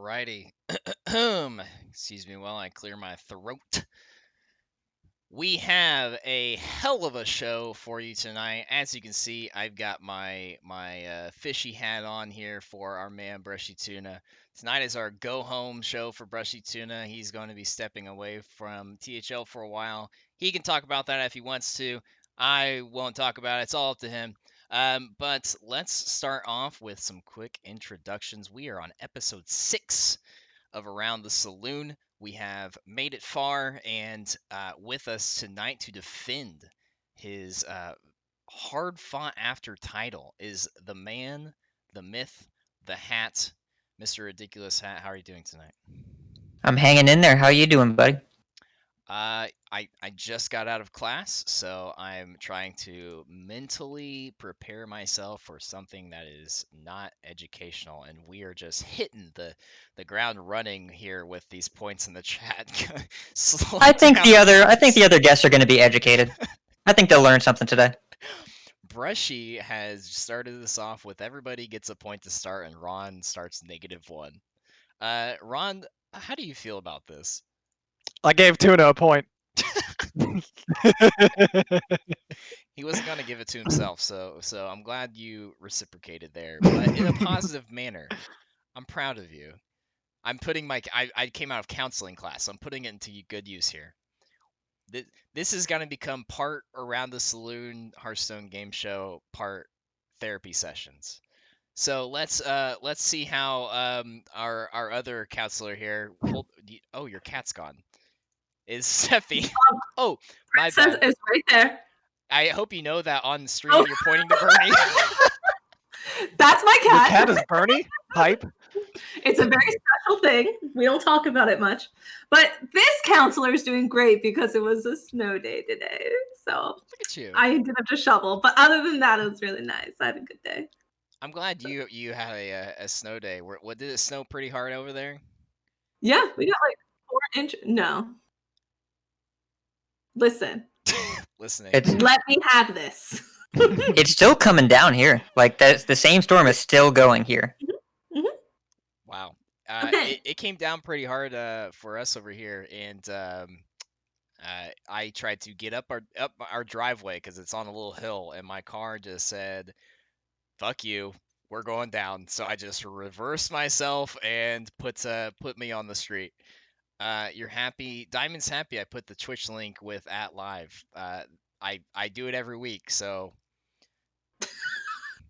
Alrighty. Excuse me while I clear my throat. We have a hell of a show for you tonight. As you can see, I've got my fishy hat on here for our man BrushyTuna. Tonight is our go home show for BrushyTuna. He's going to be stepping away from THL for a while. He can talk about that if he wants to. I won't talk about it. It's all up to him. But let's start off with some quick introductions. We are on episode 6 of Around the Saloon. We have made it far, and with us tonight to defend his hard-fought after title is the man, the myth, the hat, Mr. RidiculousHat. How are you doing tonight? I'm hanging in there. How you doing, buddy? I just got out of class, so I'm trying to mentally prepare myself for something that is not educational, and we are just hitting the ground running here with these points in the chat. I think the other guests are going to be educated. I think they'll learn something today. Brushy has started this off with everybody gets a point to start, and Ron starts -1. Ron, how do you feel about this? I gave Tuna a point. He wasn't going to give it to himself, so I'm glad you reciprocated there, but in a positive manner. I'm proud of you. I'm putting I came out of counseling class, so I'm putting it into good use here. This is going to become part Around the Saloon Hearthstone game show, part therapy sessions. So let's see how our other counselor here. Oh, your cat's gone. Is Stephieee. Oh, my bad. It's right there. I hope you know that on the stream you're pointing to Bernie. That's my Your cat. cat is Bernie? Hype? It's a very special thing. We don't talk about it much. But this counselor is doing great because it was a snow day today. So Look at you. I didn't have to shovel. But other than that, it was really nice. I had a good day. I'm glad you had a snow day. What did it snow pretty hard over there? Yeah, we got like 4 inches. No. Listen. Listening. Let me have this. It's still coming down here. Like the same storm is still going here. Mm-hmm. Wow. Okay. It came down pretty hard for us over here, and I tried to get up our driveway because it's on a little hill, and my car just said, "Fuck you, we're going down." So I just reversed myself and put me on the street. You're happy? Diamond's happy. I put the Twitch link with @live. I do it every week, so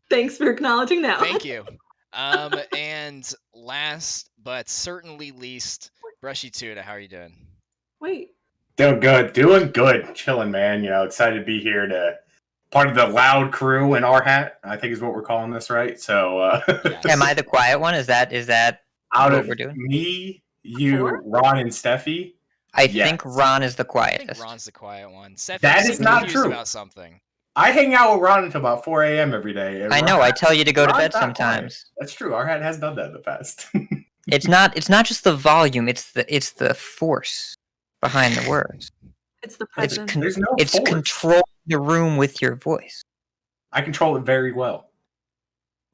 Thanks for acknowledging that. thank you. And last but certainly least, BrushyTuna. How are you doing? Wait. Doing good, chilling, man. Excited to be here to part of the loud crew in our hat, I think is what we're calling this, right? So, Yes. Am I the quiet one? Is that out what of we're doing? me, you, Four? Ron, and Stephieee, I Yes. think Ron is the I quietest. think Ron's the quiet one. Stephieee, That you is seem not confused true. about something. I hang out with Ron until about 4 a.m. every day. and I know. Ron- I tell you to go to Ron's bed not sometimes. quiet. That's true. Our hat has done that in the past. It's not just the volume. It's the force behind the words. It's the It's present. There's no it's force. control the room with your voice. I control it very well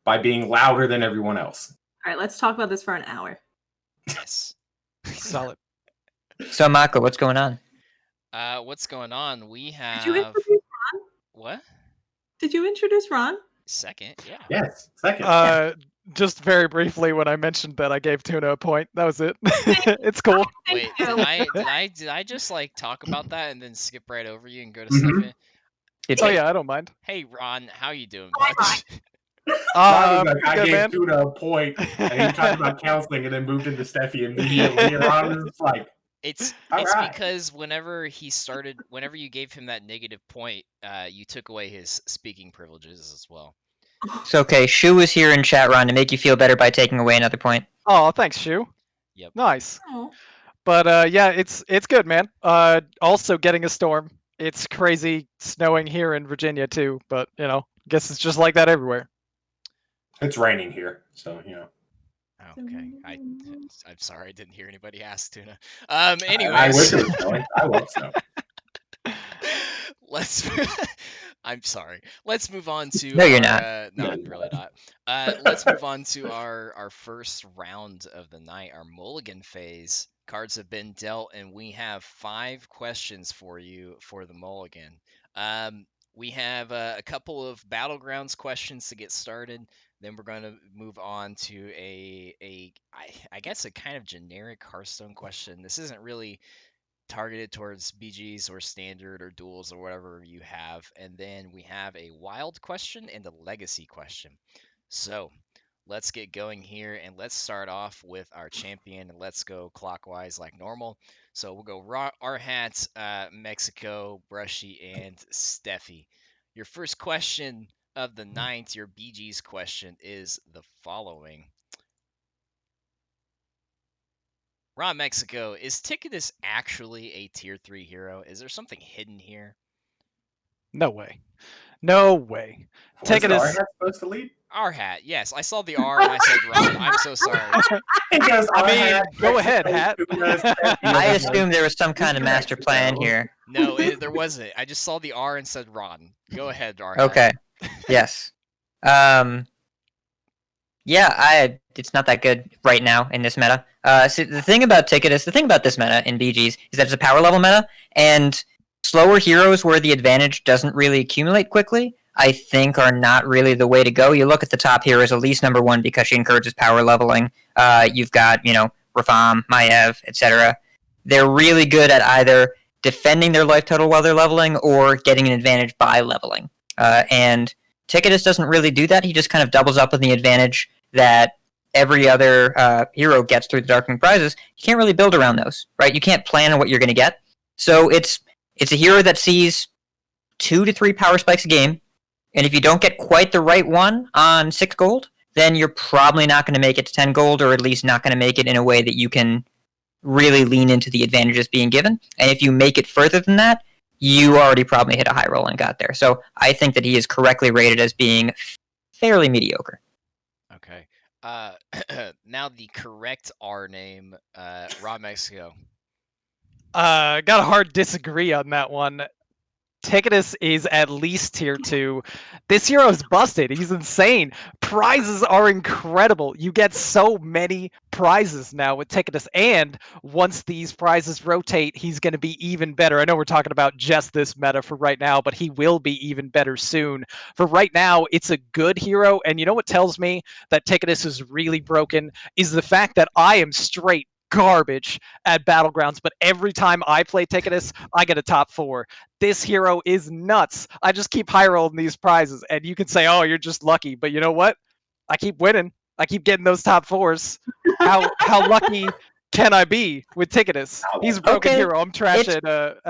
by being louder than everyone else. All right, let's talk about this for an hour. Yes. Solid. So Mako, what's going on? What's going on? We have Did you introduce Ron? what? Did you introduce Ron? Second, yeah. Yes. Second. Just very briefly, when I mentioned that I gave Tuna a point, that was it. It's cool. Wait, Thank did I just like talk about that and then skip right over you and go to Mhm. Stephieee? Oh yeah, I don't mind. Hey Ron, how you doing, Hi, bud? Ron was like, Pretty I good, gave man. Tuna a point, and he talked about counseling, and then moved into Stephieee immediately. And Ron was just like, It's Alright. because whenever you gave him that negative point, you took away his speaking privileges as well. It's okay. Shu is here in chat, Ron, to make you feel better by taking away another point. Oh, thanks, Shu. Yep. Nice. Oh. But yeah, it's good, man. Also getting a storm. It's crazy snowing here in Virginia too, but guess it's just like that everywhere. it's raining here, so Oh, okay. I'm sorry, I didn't hear anybody ask Tuna. Anyways. I wish it was snowing. I love snow. let's. I'm sorry. Let's move on to. No, you're our, not. No, I'm really not. Let's move on to our first round of the night, our Mulligan phase. Cards have been dealt, and we have 5 questions for you for the Mulligan. We have a couple of battlegrounds questions to get started. Then we're going to move on to I guess a kind of generic Hearthstone question. This isn't really targeted towards BGs or standard or duels or whatever you have. And then we have a wild question and a legacy question. So let's get going here and let's start off with our champion and let's go clockwise like normal. So we'll go RHat, Mexico, Brushy, and Stephieee. Your first question of the night, your BG's question is the following. RonMexico, is Ticketus actually a tier 3 hero? Is there something hidden here? No way. No way. Was it Ticketus. RHat supposed to lead? RHat, yes. I saw the R and I said Ron. I'm so sorry. Because I mean, RHat, go ahead, Mexico, Hat. Stephieee, I was assumed there was some kind of master plan here. No, there wasn't. I just saw the R and said Ron. Go ahead, RHat. Okay. Yes. Yeah, it's not that good right now in this meta. So the thing about this meta in BGs is that it's a power level meta, and slower heroes where the advantage doesn't really accumulate quickly, I think, are not really the way to go. You look at the top heroes, Elise number 1 because she encourages power leveling. You've got, Rafam, Maiev, etc. They're really good at either defending their life total while they're leveling or getting an advantage by leveling. And Ticketus doesn't really do that. He just kind of doubles up on the advantage that every other hero gets through the Darkwing prizes. You can't really build around those, right? You can't plan on what you're going to get. So it's a hero that sees 2 to 3 power spikes a game, and if you don't get quite the right one on 6 gold, then you're probably not going to make it to 10 gold, or at least not going to make it in a way that you can really lean into the advantages being given. And if you make it further than that, you already probably hit a high roll and got there. So I think that he is correctly rated as being fairly mediocre. Okay. Now the correct R name, RonMexico. Got a hard disagree on that one. Ticketus is at least tier 2. This hero is busted. He's insane. Prizes are incredible. You get so many prizes now with Ticketus, and once these prizes rotate, he's going to be even better. I know we're talking about just this meta for right now, but he will be even better soon. For right now, it's a good hero, and you know what tells me that Ticketus is really broken is the fact that I am straight garbage at Battlegrounds, but every time I play Ticketus, I get a top 4. This hero is nuts. I just keep high rolling these prizes, and you can say, oh, you're just lucky, but you know what? I keep winning. I keep getting those top 4s. How lucky can I be with Ticketus? He's a broken hero. I'm trash at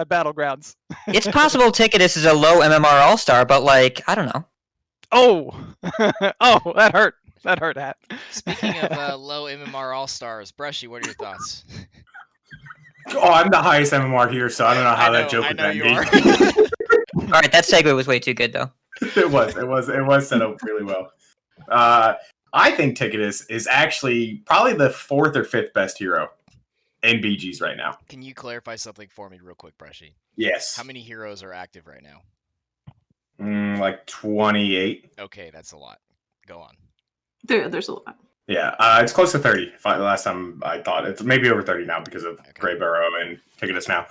Battlegrounds. It's possible Ticketus is a low MMR all-star, but, I don't know. Oh, oh, that hurt. That hurt, Hat. Speaking of low MMR All-Stars, Brushy, what are your thoughts? Oh, I'm the highest MMR here, so I don't know how that joke would end. All right, that segue was way too good, though. It was set up really well. I think Ticketus is actually probably the 4th or 5th best hero in BGs right now. Can you clarify something for me real quick, Brushy? Yes. How many heroes are active right now? Like 28. Okay, that's a lot. Go on. There's a lot. Yeah, it's close to 30. The last time I thought it's maybe over 30 now because of Grey Barrow and Ticketus now.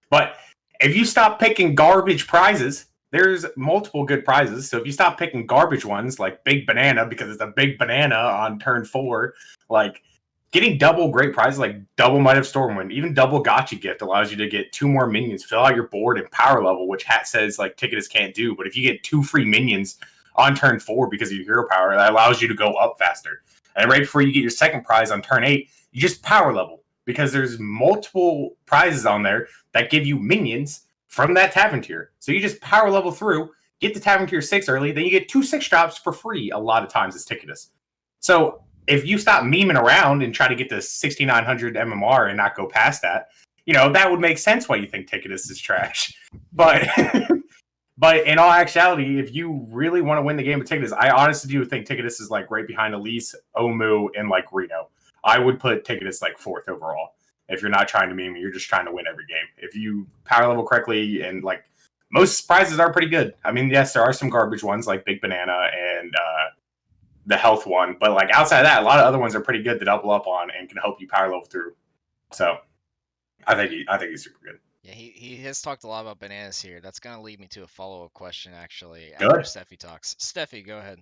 But if you stop picking garbage prizes, there's multiple good prizes. So if you stop picking garbage ones like Big Banana because it's a big banana on turn 4, like getting double great prizes like double Might of Stormwind, even double Gotcha Gift allows you to get 2 more minions, fill out your board and power level, which Hat says like Ticketus can't do. But if you get 2 free minions on turn 4 because of your hero power, that allows you to go up faster. And right before you get your second prize on turn 8, you just power level because there's multiple prizes on there that give you minions from that Tavern tier. So you just power level through, get the Tavern tier 6 early, then you get 2 6 drops for free a lot of times as Ticketus. So if you stop memeing around and try to get to 6,900 MMR and not go past that, that would make sense why you think Ticketus is trash. But But in all actuality, if you really want to win the game with Ticketus, I honestly do think Ticketus is right behind Elise, Omu, and Reno. I would put Ticketus 4th overall. If you're not trying to meme, you're just trying to win every game. If you power level correctly and most prizes are pretty good. I mean, yes, there are some garbage ones like Big Banana and the health one, but like outside of that, a lot of other ones are pretty good to double up on and can help you power level through. So I think he's super good. Yeah, he has talked a lot about bananas here. That's gonna lead me to a follow-up question actually Good. after Stephieee talks. Stephieee, go ahead.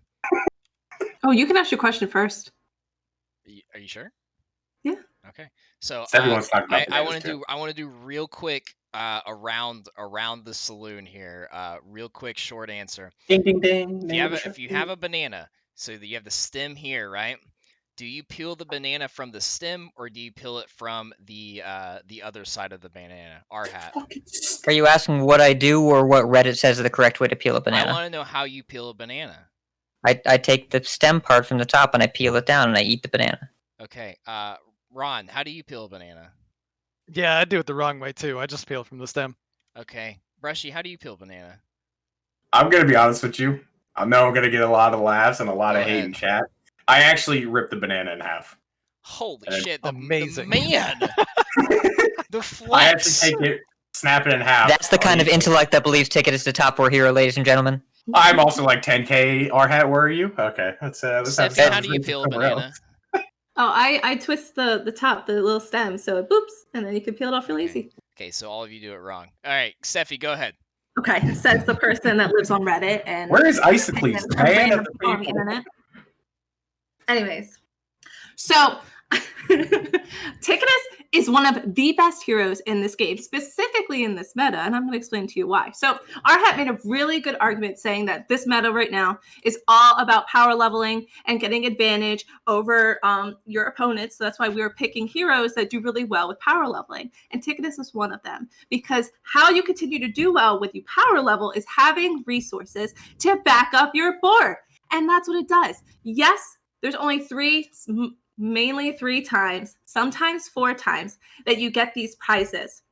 Oh, you can ask your question first. Are you sure? Yeah. Okay. So Stephieee wants to talk about I bananas, want to do real quick around the saloon here. Real quick short answer. Ding ding ding. If you have a banana, so that you have the stem here, right? Do you peel the banana from the stem or do you peel it from the other side of the banana? RHat. Are you asking what I do or what Reddit says is the correct way to peel a banana? I want to know how you peel a banana. I take the stem part from the top and I peel it down and I eat the banana. Okay. Ron, how do you peel a banana? Yeah, I do it the wrong way too. I just peel from the stem. Okay. Brushy, how do you peel a banana? I'm gonna be honest with you. I know I'm gonna get a lot of laughs and a lot Go of hate ahead. in chat. I actually ripped the banana in half. Holy And shit! amazing. The man, the flex. I actually take it, snap it in half. That's the kind of intellect that believes Ticket is the top 4 hero, ladies and gentlemen. I'm also like 10k RHat. Where are you? Okay, let's Stephieee, how do you peel a banana? Oh, I twist the top, the little stem, so it boops, and then you can peel it off really easy. Okay, so all of you do it wrong. All right, Stephieee, go ahead. Okay, says the person that lives on Reddit and Where is Isocles? and Man random of the on the people. internet. Anyways, so Ticketus is one of the best heroes in this game, specifically in this meta, and I'm going to explain to you why. So RHat made a really good argument saying that this meta right now is all about power leveling and getting advantage over your opponents. So that's why we were picking heroes that do really well with power leveling, and Ticketus is one of them, because how you continue to do well with your power level is having resources to back up your board, and that's what it does. Yes, there's only mainly 3 times, sometimes 4 times that you get these prizes,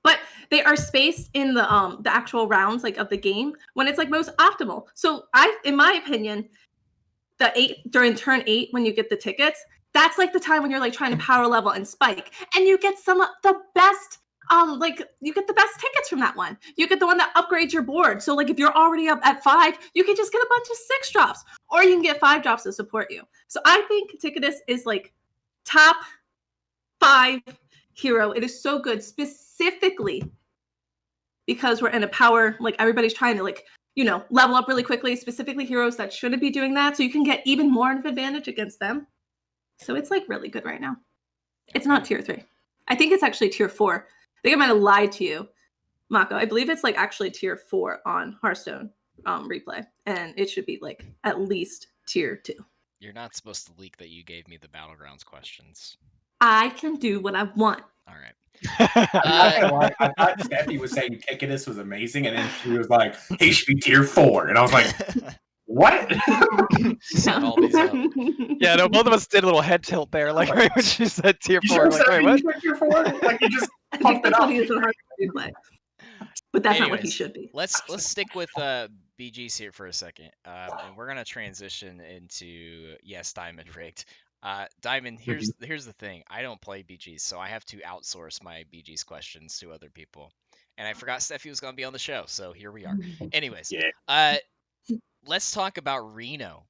but they are spaced in the actual rounds like of the game when it's like most optimal. So in my opinion, during turn 8 when you get the tickets, that's like the time when you're like trying to power level and spike, and you get some of the best you get the best tickets from that one. You get the one that upgrades your board. So like if you're already up at 5, you can just get a bunch of 6 drops, or you can get 5 drops to support you. So I think Ticketus is like top 5 hero. It is so good, specifically because we're in a power, like everybody's trying to like, level up really quickly, specifically heroes that shouldn't be doing that. So you can get even more of an advantage against them. So it's like really good right now. It's not tier 3. I think it's actually tier 4. I think I might have lied to you, Mako. I believe it's like actually tier 4 on Hearthstone replay, and it should be like at least tier 2. You're not supposed to leak that you gave me the Battlegrounds questions. I can do what I want. All right. I thought Stephieee was saying Ticketus was amazing, and then she was like, he should be tier 4. And I was like, what? All these up. Yeah, no, both of us did a little head tilt there, like right when she said tier 4. Like, wait, what? You said tier 4? Like you just I think pumped it that's up. what he is in Hearthstone replay. But that's not what he Anyways, should be. Let's stick with BGs here for a second, and we're gonna transition into Diamond rigged. Diamond, here's the thing. I don't play BGs, so I have to outsource my BGs questions to other people. And I forgot Stephieee was gonna be on the show, so here we are. Anyways, Yeah. Let's talk about Reno.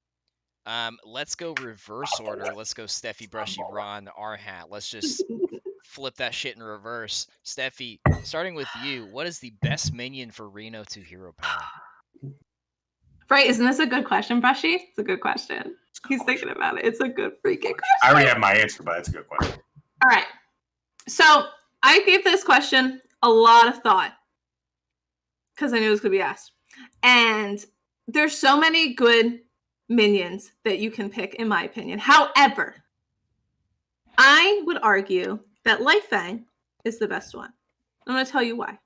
Let's go reverse order. Let's go Stephieee, Brushy, Ron, RHat. Let's just flip that shit in reverse. Stephieee, starting with you, what is the best minion for Reno to hero power? Right, isn't this a good question, Brushy? It's a good question. He's thinking about it. It's a good freaking question. I already have my answer, but that's a good question. All right. So I gave this question a lot of thought because I knew it was going to be asked. And there's so many good minions that you can pick, in my opinion. However, I would argue that Lifefang is the best one. I'm going to tell you why.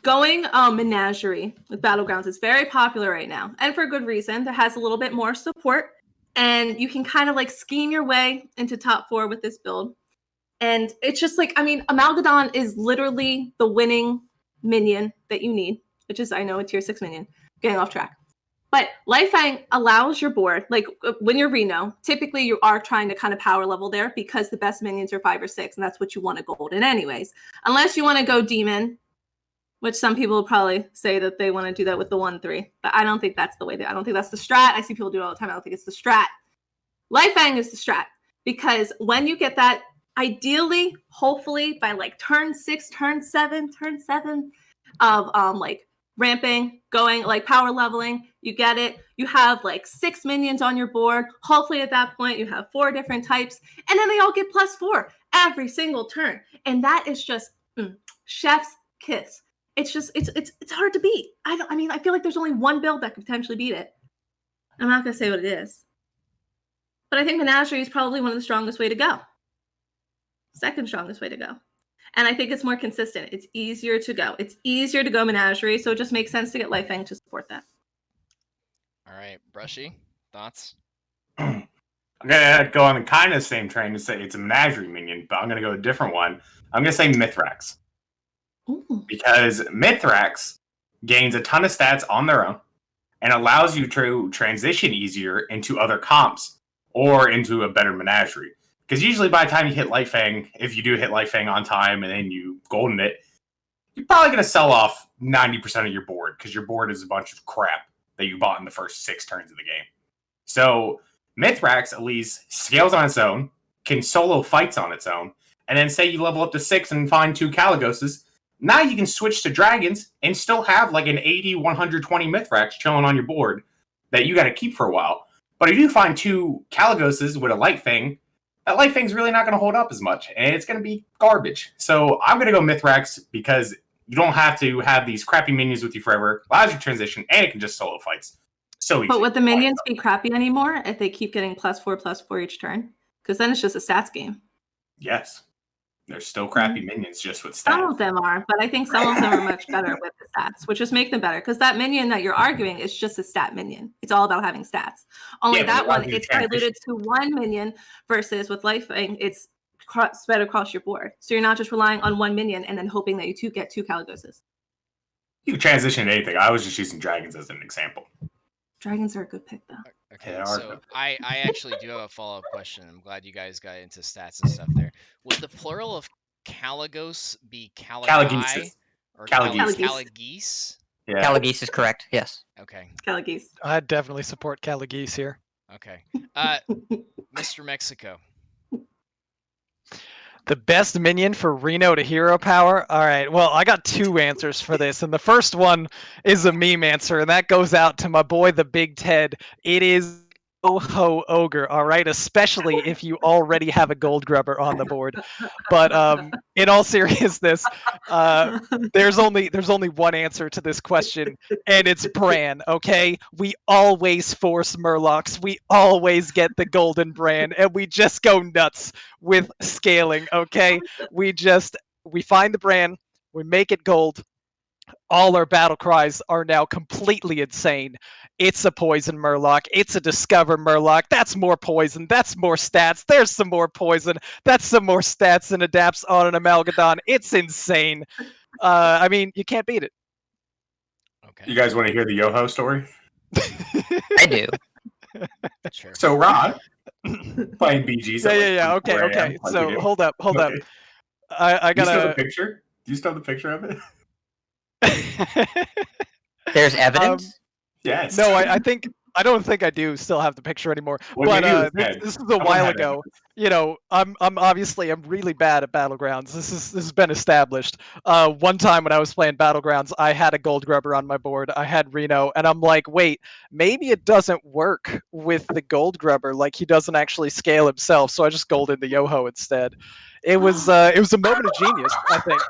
Going Menagerie with Battlegrounds is very popular right now, and for good reason. That has a little bit more support, and you can kind of like scheme your way into top 4 with this build. And it's just like, I mean, Amalgadon is literally the winning minion that you need, which is, I know, a tier 6 minion. Getting off track. But Lifefang allows your board, like when you're Reno, typically you are trying to kind of power level there because the best minions are 5 or 6, and that's what you want to gold in anyways. Unless you want to go Demon, which some people will probably say that they want to do that with the 1-3, but I don't think that's the way I don't think that's the strat. I see people do it all the time. I don't think it's the strat. Life Fang is the strat, because when you get that, ideally, hopefully by like turn 6, turn 7 of like ramping, going like power leveling, you get it. You have like 6 minions on your board. Hopefully at that point you have 4 different types, and then they all get +4 every single turn, and that is just chef's kiss. It's just it's hard to beat. I feel like there's only one build that could potentially beat it. I'm not gonna say what it is, but I think Menagerie is probably one of the strongest way to go. Second strongest way to go. And I think it's more consistent. It's easier to go. It's easier to go Menagerie, so it just makes sense to get Life Fang to support that. All right, Brushy, thoughts? I'm gonna go on the kind of same train to say it's a Menagerie minion, but I'm gonna go a different one. I'm gonna say Mithrax. Ooh. Because Mithrax gains a ton of stats on their own and allows you to transition easier into other comps or into a better Menagerie. Because usually by the time you hit Life Fang, if you do hit Life Fang on time and then you golden it, you're probably going to sell off 90% of your board, because your board is a bunch of crap that you bought in the first 6 turns of the game. So Mithrax at least scales on its own, can solo fights on its own, and then say you level up to 6 and find 2 Caligoses. Now you can switch to dragons and still have like an 80, 120 Mithrax chilling on your board that you got to keep for a while. But if you find 2 Caligoses with a Light Fang, that Light Fang's really not going to hold up as much, and it's going to be garbage. So I'm going to go Mithrax, because you don't have to have these crappy minions with you forever, allows you to transition, and it can just solo fights. So easy. But would the minions be crappy anymore if they keep getting +4/+4 each turn? Because then it's just a stats game. Yes. There's still crappy minions, just with stats. Some of them are, but I think some of them are much better with the stats, which just make them better. Because that minion that you're arguing is just a stat minion. It's all about having stats. Only that one, it's diluted to 1 minion, versus with Life Fang, it's spread across your board. So you're not just relying on 1 minion and then hoping that you get 2 Caligoses. You can transition to anything. I was just using dragons as an example. Dragons are a good pick, though. Okay, so I actually do have a follow-up question. I'm glad you guys got into stats and stuff there. Would the plural of Caligos be Caligi or Caligese? Yeah. Caligese is correct, yes. Okay. Caligese. I definitely support Caligese here. Okay. Mr. Mexico. The best minion for Reno to hero power? All right, well, I got 2 answers for this, and the first one is a meme answer, and that goes out to my boy, the Big Ted. It is Yo-Ho Ogre, all right? Especially if you already have a Gold Grubber on the board. But in all seriousness, there's only one answer to this question, and it's Bran, okay? We always force Murlocs. We always get the Golden Bran, and we just go nuts with scaling, okay? We find the Bran, we make it gold. All our battle cries are now completely insane. It's a poison Murloc. It's a discover Murloc. That's more poison. That's more stats. There's some more poison. That's some more stats and adapts on an Amalgadon. It's insane. I mean, you can't beat it. Okay. You guys want to hear the Yo-Ho story? I do. Sure. So Ron, playing BGs. Yeah. Okay. So hold up. I gotta. Do you still have the picture? Do you still have the picture of it? There's evidence? Yes. No, I don't think I do still have the picture anymore. Well, but this is a while ago. You know, I'm really bad at Battlegrounds. This has been established. One time when I was playing Battlegrounds, I had a Gold Grubber on my board. I had Reno, and I'm like, wait, maybe it doesn't work with the Gold Grubber. Like, he doesn't actually scale himself, so I just golded the Yo-Ho instead. It was a moment of genius, I think.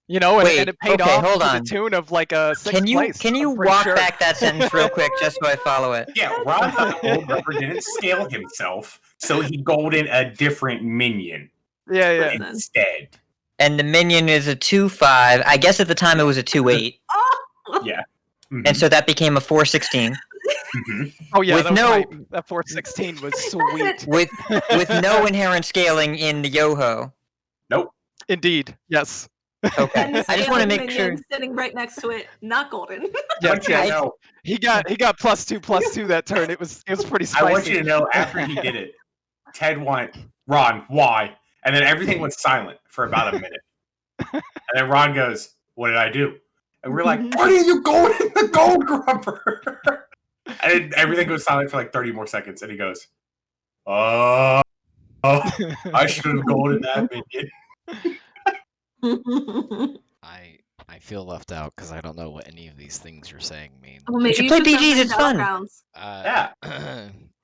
You know, and it paid off to the tune of like a 6th place. Can you walk back that sentence real quick just so I follow it? Yeah, Ron thought the Gold Grubber didn't scale himself, so he golden a different minion. Yeah. Instead. And the minion is a 2/5. I guess at the time it was a 2/8. Yeah. Mm-hmm. And so that became a 4/16. Mm-hmm. Oh yeah, with that 4/16 was sweet. with no inherent scaling in the Yo-Ho. Nope. Indeed, yes. Okay. I just want to make sure. Sitting right next to it, not golden. Yeah. He got +2/+2 that turn. It was pretty spicy. I want you to know, after he did it, Ted went, Ron, why? And then everything went silent for about a minute. And then Ron goes, "What did I do?" And we're like, "Why didn't you go in the gold grubber?" And everything goes silent for like 30 more seconds. And he goes, "Oh, I should have gone in that minion." I feel left out because I don't know what any of these things you're saying mean. Well, You maybe should you play should start BGs, playing it's fun. Battlegrounds. Yeah.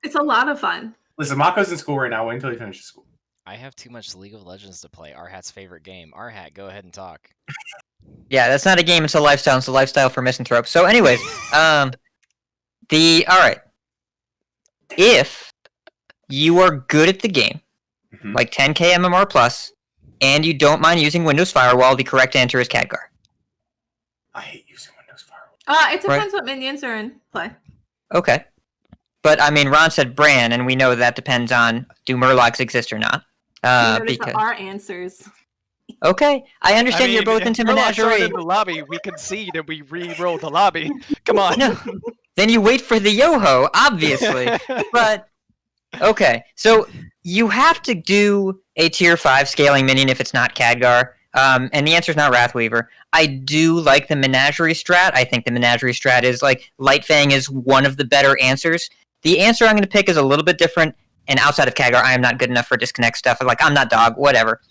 It's a lot of fun. Listen, Mako's in school right now. Wait until he finishes school. I have too much League of Legends to play. RHat's favorite game. RHat, go ahead and talk. Yeah, that's not a game, it's a lifestyle. It's a lifestyle for misanthropes. So anyways, alright. If you are good at the game, Mhm. like 10k MMR plus, and you don't mind using Windows Firewall, the correct answer is Khadgar. I hate using Windows Firewall. It depends what minions are in play. Okay. But I mean, Ron said Bran, and we know that depends on do Murlocs exist or not. Because our answers. Okay, I understand you're both if into Murlocs aren't Menagerie. in the lobby, we concede and we re-roll the lobby. Come on. No. Then you wait for the Yoho, obviously. But okay, so you have to do a tier 5 scaling minion if it's not Khadgar. And the answer is not Wrathweaver. I do like the Menagerie strat. I think the Menagerie strat is like Lightfang is one of the better answers. The answer I'm going to pick is a little bit different. And outside of Khadgar, I am not good enough for disconnect stuff. Like, I'm not dog, whatever.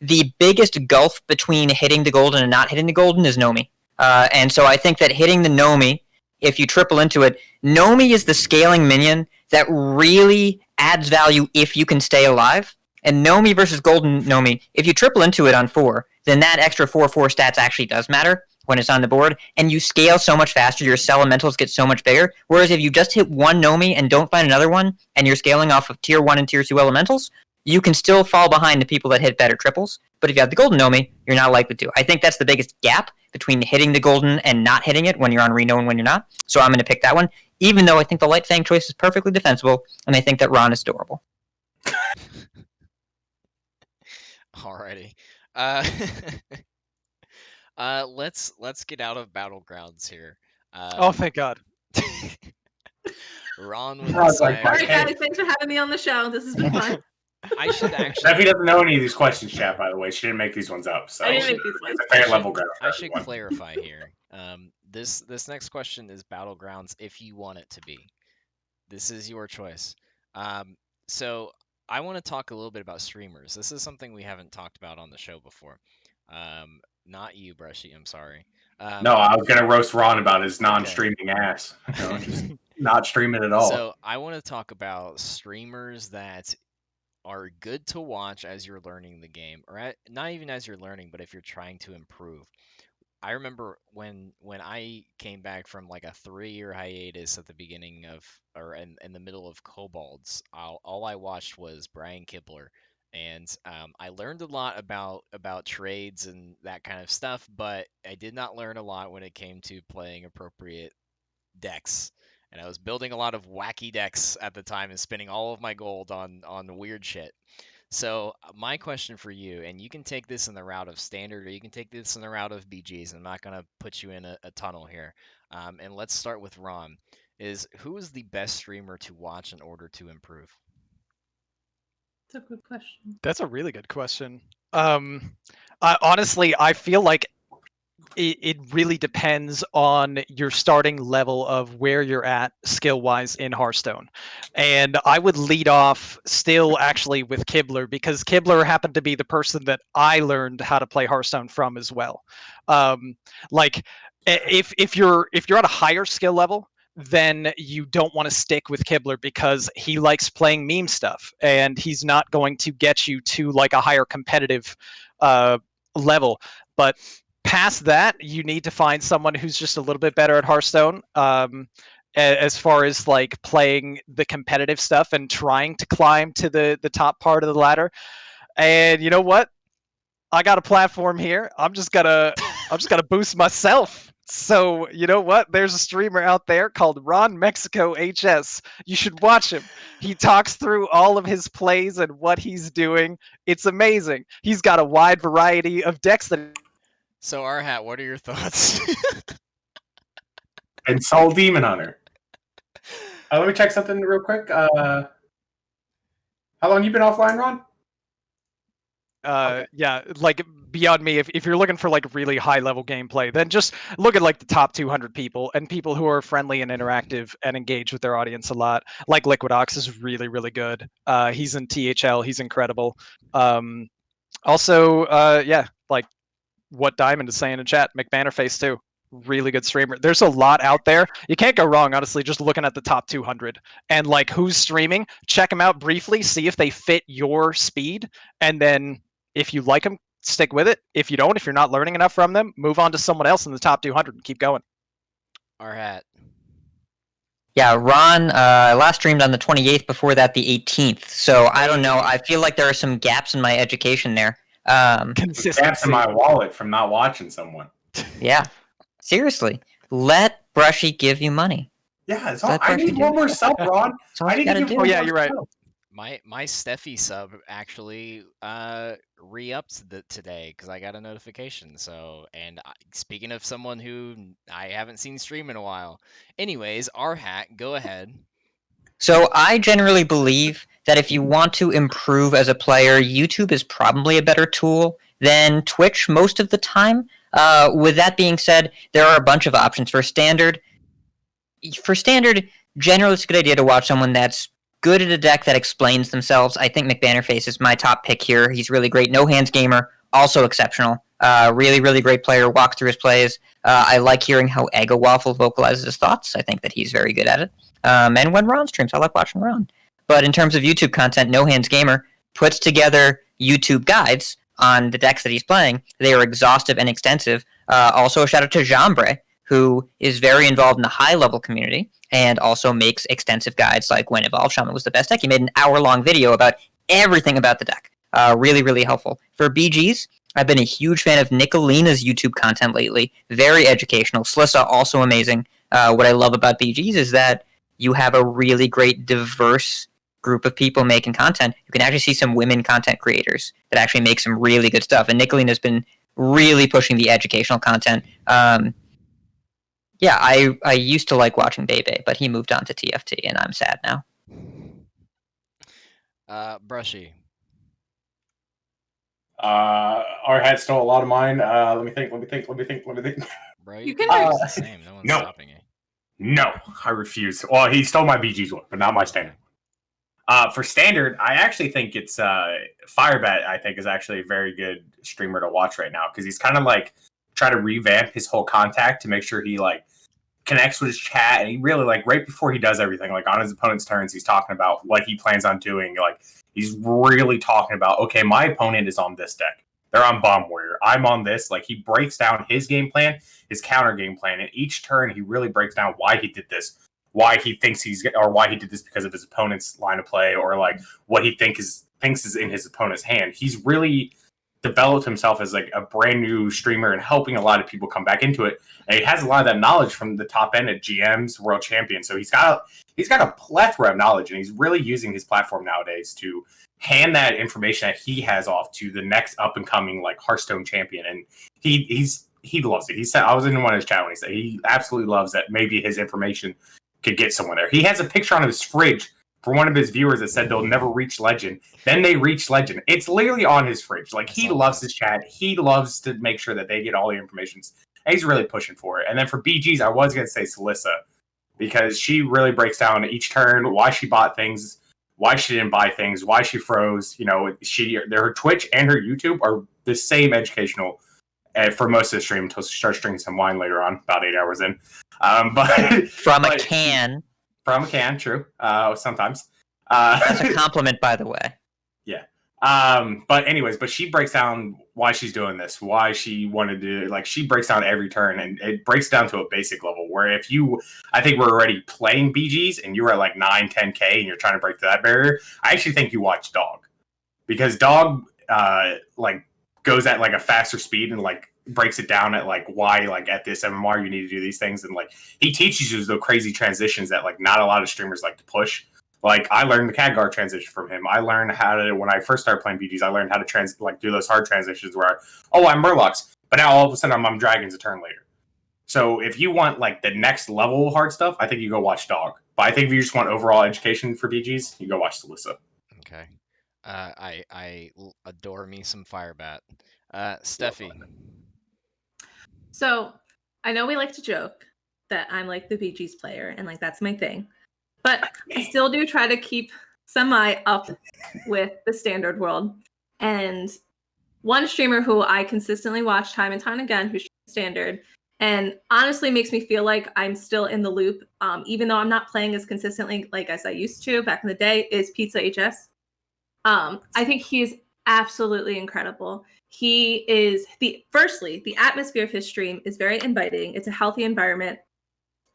The biggest gulf between hitting the golden and not hitting the golden is Nomi. And so I think that hitting the Nomi, if you triple into it, Nomi is the scaling minion that really adds value if you can stay alive. And Nomi versus golden Nomi, if you triple into it on 4, then that extra 4/4 stats actually does matter when it's on the board, and you scale so much faster, your elementals get so much bigger, whereas if you just hit one Nomi and don't find another one, and you're scaling off of tier 1 and tier 2 elementals, you can still fall behind the people that hit better triples, but if you have the golden Nomi, you're not likely to. I think that's the biggest gap between hitting the golden and not hitting it when you're on Reno and when you're not, so I'm going to pick that one, even though I think the Lightfang choice is perfectly defensible, and I think that Ron is adorable. Alrighty. Let's get out of battlegrounds here. Oh, thank God. Ron with Ron's like, the All right, guys, thanks for having me on the show. This has been fun. I should Steffi actually. doesn't know any of these questions, chat, by the way. She didn't make these ones up. So I didn't make these it's ones. a fair level ground. I should clarify here. This next question is battlegrounds if you want it to be. This is your choice. So I want to talk a little bit about streamers. This is something we haven't talked about on the show before. Not you, Brushy. I'm sorry. No, I was gonna roast Ron about his non-streaming ass. You know, just not streaming at all. So I want to talk about streamers that are good to watch as you're learning the game, or not even as you're learning, but if you're trying to improve. I remember when I came back from like a 3-year hiatus at the beginning of, or in the middle of Kobolds, all I watched was Brian Kibler, and I learned a lot about trades and that kind of stuff, but I did not learn a lot when it came to playing appropriate decks. And I was building a lot of wacky decks at the time and spending all of my gold on weird shit. So my question for you, and you can take this in the route of standard, or you can take this in the route of BGs. I'm not going to put you in a tunnel here. And let's start with Ron. Who is the best streamer to watch in order to improve? That's a good question. That's a really good question. Honestly, I feel like it really depends on your starting level of where you're at skill-wise in Hearthstone. And I would lead off still actually with Kibler, because Kibler happened to be the person that I learned how to play Hearthstone from as well. Like if you're at a higher skill level, then you don't want to stick with Kibler because he likes playing meme stuff and he's not going to get you to like a higher competitive level. But past that, you need to find someone who's just a little bit better at Hearthstone, as far as like playing the competitive stuff and trying to climb to the top part of the ladder. And you know what? I got a platform here. I'm just gonna boost myself. So you know what? There's a streamer out there called RonMexico HS. You should watch him. He talks through all of his plays and what he's doing. It's amazing. He's got a wide variety of decks that. So RHat, what are your thoughts? And Soul Demon Hunter. Let me check something real quick. How long you been offline, Ron? Yeah, like beyond me. If you're looking for like really high level gameplay, then just look at like the top 200 people and people who are friendly and interactive and engage with their audience a lot. Like LiquidOx is really, really good. He's in THL. He's incredible. Also, yeah, like what Diamond is saying in chat, McBannerface too. Really good streamer. There's a lot out there. You can't go wrong, honestly, just looking at the top 200 and like who's streaming. Check them out briefly, see if they fit your speed, and then if you like them, stick with it. If you don't, if you're not learning enough from them, move on to someone else in the top 200 and keep going. RHat. Yeah, Ron last streamed on the 28th, before that the 18th. So I don't know. I feel like there are some gaps in my education there. Consistency. Gaps in my wallet from not watching someone. Yeah. Seriously. Let Brushy give you money. Yeah, it's all, Let I Brushy need do one it. more sub, Ron. That's all I you need to gotta give do. one Oh, yeah, more you're right. sub. My Stephieee sub actually re-upped today because I got a notification. So, and speaking of someone who I haven't seen stream in a while. Anyways, RHat, go ahead. So I generally believe that if you want to improve as a player, YouTube is probably a better tool than Twitch most of the time. With that being said, there are a bunch of options for standard. For standard, generally it's a good idea to watch someone that's good at a deck that explains themselves. I think McBannerface is my top pick here. He's really great. No Hands Gamer, also exceptional. Really, really great player. Walks through his plays. I like hearing how Eggo Waffle vocalizes his thoughts. I think that he's very good at it. And when Ron streams, I like watching Ron. But in terms of YouTube content, No Hands Gamer puts together YouTube guides on the decks that he's playing. They are exhaustive and extensive. Also, a shout out to Jambre, who is very involved in the high-level community and also makes extensive guides like when Evolved Shaman was the best deck. He made an hour-long video about everything about the deck. Really, really helpful. For BGs, I've been a huge fan of Nicolina's YouTube content lately. Very educational. Slissa, also amazing. What I love about BGs is that you have a really great, diverse group of people making content. You can actually see some women content creators that actually make some really good stuff. And Nicolina's been really pushing the educational content. Yeah, I used to like watching Bebe, but he moved on to TFT, and I'm sad now. Brushy. RHat stole a lot of mine. Let me think. Bro, You you can can do do the same. No one's no. stopping you. No, I refuse. Well, he stole my BG's one, but not my standard. For standard, I actually think it's Firebat. I think is actually a very good streamer to watch right now because he's kind of like trying to revamp his whole contact to make sure he like connects with his chat, and he really like right before he does everything, like on his opponent's turns, he's talking about what he plans on doing. Like he's really talking about, okay, my opponent is on this deck. They're on Bomb Warrior. I'm on this. Like he breaks down his game plan, his counter game plan, and each turn he really breaks down why he did this, why he thinks or why he did this because of his opponent's line of play, or like what he thinks is in his opponent's hand. He's really developed himself as like a brand new streamer and helping a lot of people come back into it. And he has a lot of that knowledge from the top end at GMs, world champions. So he's got a plethora of knowledge, and he's really using his platform nowadays to hand that information that he has off to the next up and coming like Hearthstone champion. And he loves it. He said, I was in one of his chat when he said he absolutely loves that maybe his information could get someone there. He has a picture on his fridge for one of his viewers that said they'll never reach legend. Then they reach legend. It's literally on his fridge. Like he loves his chat. He loves to make sure that they get all the information. And he's really pushing for it. And then for BGs, I was going to say Salissa, because she really breaks down each turn, why she bought things, why she didn't buy things, why she froze. You know, her Twitch and her YouTube are the same educational for most of the stream until she starts drinking some wine later on, about 8 hours in. But From a can. From a can, true. Sometimes. That's a compliment, by the way. Yeah. But anyways, but she breaks down why she's doing this, why she wanted to, like, she breaks down every turn, and it breaks down to a basic level where if you, I think we're already playing BGs and you're at like 9, 10K and you're trying to break through that barrier, I actually think you watch Dog, because Dog, like goes at like a faster speed and like breaks it down at like why like at this MMR you need to do these things, and like he teaches you the crazy transitions that like not a lot of streamers like to push. Like I learned the Khadgar transition from him. I learned how to, when I first started playing BGs, I learned how to do those hard transitions where I'm Murlocs, but now all of a sudden I'm Dragons a turn later. So if you want like the next level hard stuff, I think you go watch Dog. But I think if you just want overall education for BGs, you go watch Salissa. Okay. I adore me some Firebat. Stephieee. So I know we like to joke that I'm like the BG's player and like that's my thing, but I still do try to keep semi up with the standard world. And one streamer who I consistently watch time and time again, who's standard, and honestly makes me feel like I'm still in the loop, even though I'm not playing as consistently like as I used to back in the day, is Pizza HS. I think he's absolutely incredible. He is firstly, the atmosphere of his stream is very inviting. It's a healthy environment.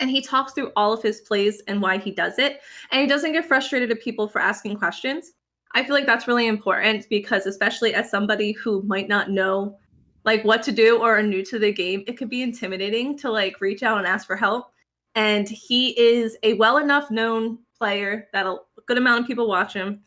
And he talks through all of his plays and why he does it. And he doesn't get frustrated at people for asking questions. I feel like that's really important because especially as somebody who might not know like what to do or are new to the game, it could be intimidating to like reach out and ask for help. And he is a well enough known player that a good amount of people watch him,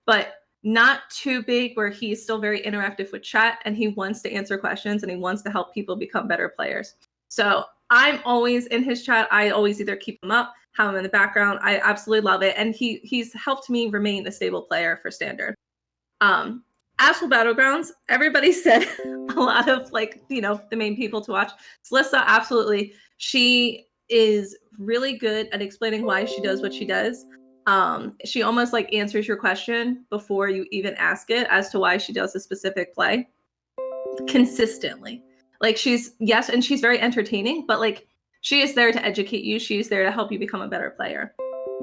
but not too big where he's still very interactive with chat and he wants to answer questions and he wants to help people become better players. So I'm always in his chat. I always either keep him up, have him in the background. I absolutely love it. And he's helped me remain a stable player for standard. As for Battlegrounds, everybody said a lot of like, you know, the main people to watch. Celissa, absolutely. She is really good at explaining why she does what she does. She almost like answers your question before you even ask it as to why she does a specific play consistently. Like she's very entertaining, but like she is there to educate you. She is there to help you become a better player.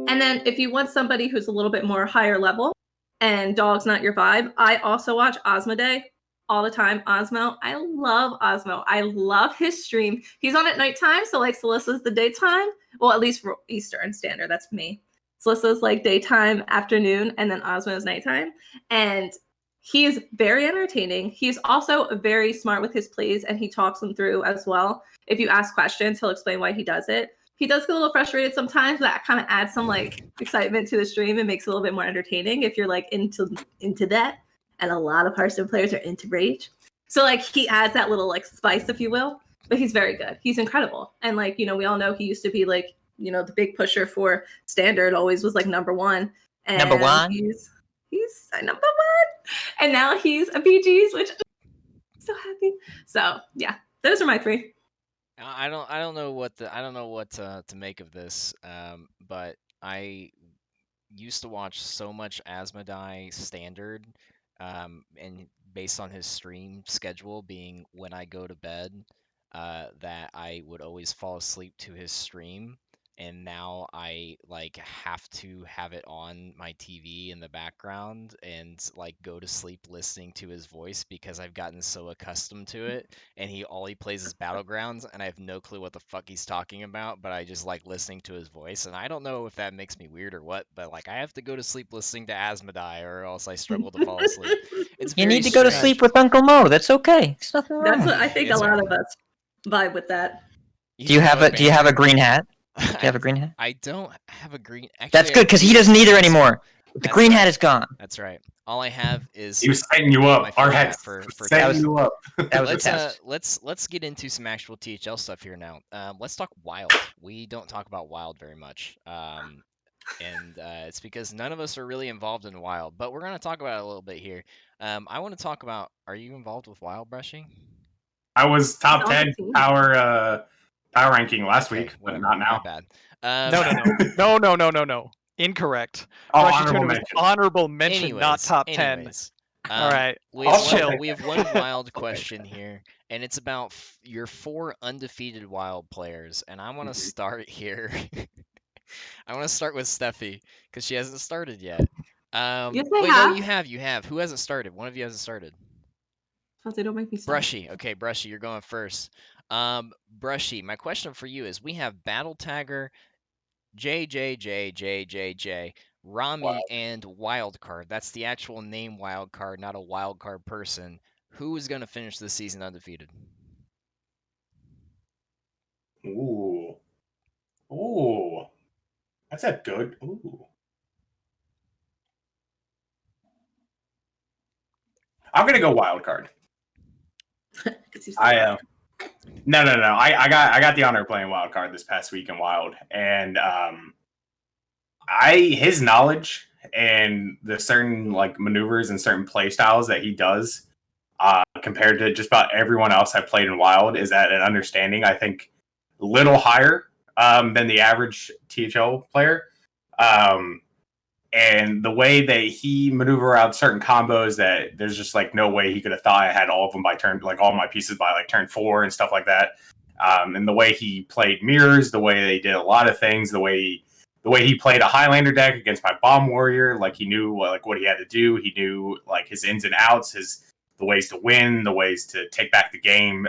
And then if you want somebody who's a little bit more higher level and dog's not your vibe, I also watch Osmoday all the time. Osmo, I love Osmo. I love his stream. He's on at nighttime, so like Salissa's the daytime. Well, at least for Eastern Standard, that's me. Salissa's like daytime, afternoon, and then Osmo's nighttime. And he is very entertaining. He's also very smart with his plays and he talks them through as well. If you ask questions, he'll explain why he does it. He does get a little frustrated sometimes, but that kind of adds some like excitement to the stream and makes it a little bit more entertaining if you're like into that. And a lot of Hearthstone players are into Rage. So like he adds that little like spice, if you will, but he's very good. He's incredible. And like, you know, we all know he used to be like, you know, the big pusher for Standard, always was like number one. And Number one? He's number one. And now he's a BG's, which I'm so happy. So yeah, those are my three. I don't know what to make of this. But I used to watch so much Asmodee Standard, and based on his stream schedule being when I go to bed, that I would always fall asleep to his stream. And now I like have to have it on my TV in the background and like go to sleep listening to his voice because I've gotten so accustomed to it. And all he plays is Battlegrounds, and I have no clue what the fuck he's talking about, but I just like listening to his voice. And I don't know if that makes me weird or what, but like I have to go to sleep listening to Asmodee, or else I struggle to fall asleep. It's You very need to go to strange. sleep with Uncle Mo. That's okay. There's nothing wrong. That's what I think It's a lot alright. of us vibe with that. Do you have a green hat? Do you have a green hat? I don't have a green. Actually, That's good because he doesn't either anymore. The That's green right. hat is gone. That's right. All I have is He was setting you my up. Our favorite hat hat for setting was- you up. That was a let's test. let's get into some actual THL stuff here now. Let's talk Wild. We don't talk about Wild very much, and it's because none of us are really involved in Wild. But we're gonna talk about it a little bit here. I want to talk about. Are you involved with Wild, Brushy? I was top It's on the 10 team. power ranking last Okay, week, but whatever, not now. My bad. No. Incorrect. Oh, BrushyTuna honorable was mention. honorable mention, not top 10. Anyways, All right. We I'll have, chill. we have one wild question here, and it's about your 4 undefeated wild players. And I want to start here. I want to start with Stephieee because she hasn't started yet. Yes, I wait, have. no, you have. You have. Who hasn't started? One of you hasn't started. They don't make me sad. Brushy. Okay, Brushy, you're going first. Brushy, my question for you is: we have Battle Tagger, JJJJJJ, Rami, Wow. and Wildcard. That's the actual name Wildcard, not a wildcard person. Who is going to finish this season undefeated? Ooh. Ooh. That's a good. Ooh. I'm gonna go wild card. I no. I got the honor of playing wild card this past week in Wild, and his knowledge and the certain like maneuvers and certain play styles that he does compared to just about everyone else I've played in Wild is at an understanding, I think, a little higher than the average THL player. And the way that he maneuver out certain combos that there's just like no way he could have thought I had all of them by turn, like all my pieces by like turn 4 and stuff like that. And the way he played mirrors, the way they did a lot of things, the way he played a Highlander deck against my Bomb Warrior, like he knew like what he had to do. He knew like his ins and outs, the ways to win, the ways to take back the game.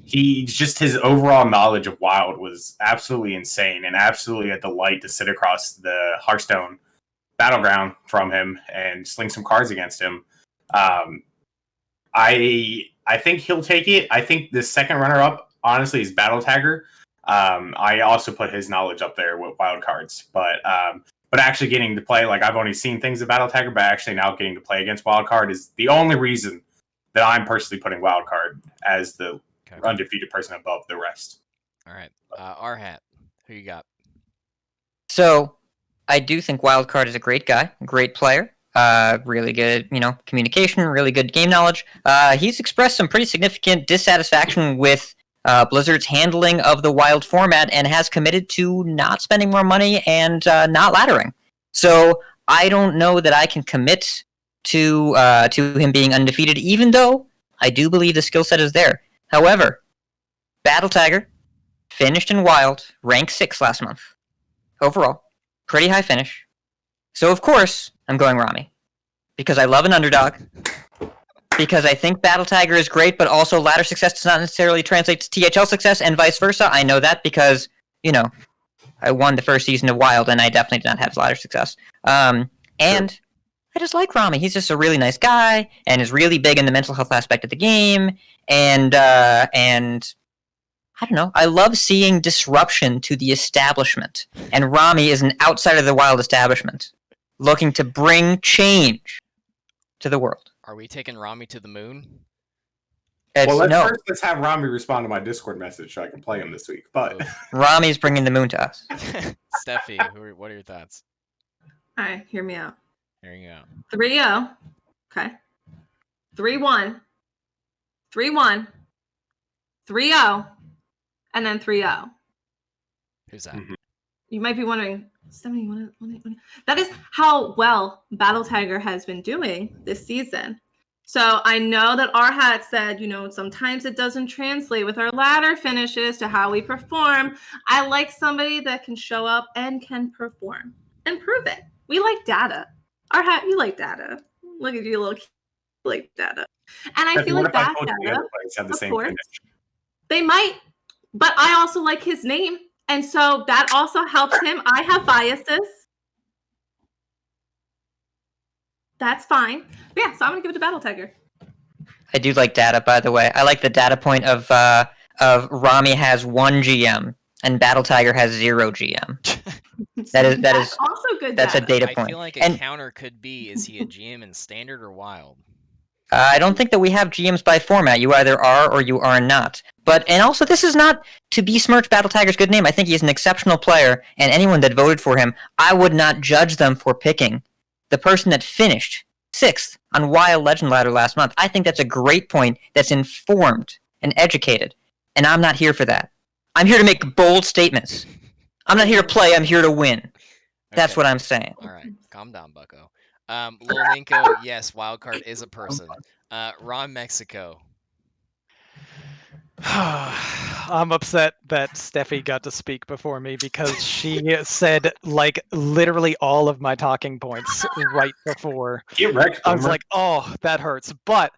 His overall knowledge of Wild was absolutely insane and absolutely a delight to sit across the Hearthstone battleground from him and sling some cards against him. I think he'll take it. I think the second runner up, honestly, is Battle Tagger. I also put his knowledge up there with wild cards, but actually getting to play, like I've only seen things of Battle Tagger, but actually now getting to play against wild card is the only reason that I'm personally putting wild card as the undefeated person above the rest. All right, RHat, who you got? So, I do think Wildcard is a great guy, great player, really good, communication, really good game knowledge. He's expressed some pretty significant dissatisfaction with Blizzard's handling of the Wild format and has committed to not spending more money and not laddering. So I don't know that I can commit to him being undefeated, even though I do believe the skill set is there. However, Battle Tagger finished in Wild, rank 6 last month. Overall, pretty high finish. So of course, I'm going Rami. Because I love an underdog. Because I think Battle Tagger is great, but also ladder success does not necessarily translate to THL success, and vice versa. I know that because, I won the first season of Wild, and I definitely did not have ladder success. And I just like Rami. He's just a really nice guy, and is really big in the mental health aspect of the game, and I don't know. I love seeing disruption to the establishment, and Rami is an outsider of the Wild establishment, looking to bring change to the world. Are we taking Rami to the moon? Let's have Rami respond to my Discord message so I can play him this week. But Rami's bringing the moon to us. Stephieee, what are your thoughts? All right, hear me out. Here you go. 3-0. Okay. 3-1. 3-1. 3-0. And then 3-0. Who's that? Mm-hmm. You might be wondering, Stephieee, that is how well Battle Tagger has been doing this season. So I know that RHat said, sometimes it doesn't translate with our ladder finishes to how we perform. I like somebody that can show up and can perform and prove it. We like data. RHat, you like data. Look at you, little kid. You like data. And I feel like that data, have the of same course, finish. They might, but I also like his name. And so that also helps him. I have biases. That's fine. But yeah, so I'm going to give it to Battle Tagger. I do like data, by the way. I like the data point of Rami has 1 GM and Battle Tagger has 0 GM. That is also good. That's data. a data point. I feel like a counter could be: is he a GM in Standard or Wild? I don't think that we have GMs by format. You either are or you are not. And also, this is not to besmirch Battle Tagger's good name. I think he's an exceptional player, and anyone that voted for him, I would not judge them for picking the person that finished 6th on Wild Legend Ladder last month. I think that's a great point that's informed and educated, and I'm not here for that. I'm here to make bold statements. I'm not here to play, I'm here to win. That's Okay. what I'm saying. All right, calm down, Bucko. Lil Ninko, yes, Wildcard is a person. RonMexico. I'm upset that Stephieee got to speak before me because she said like literally all of my talking points right before. Get wrecked, I was Boomer. like, oh, that hurts. But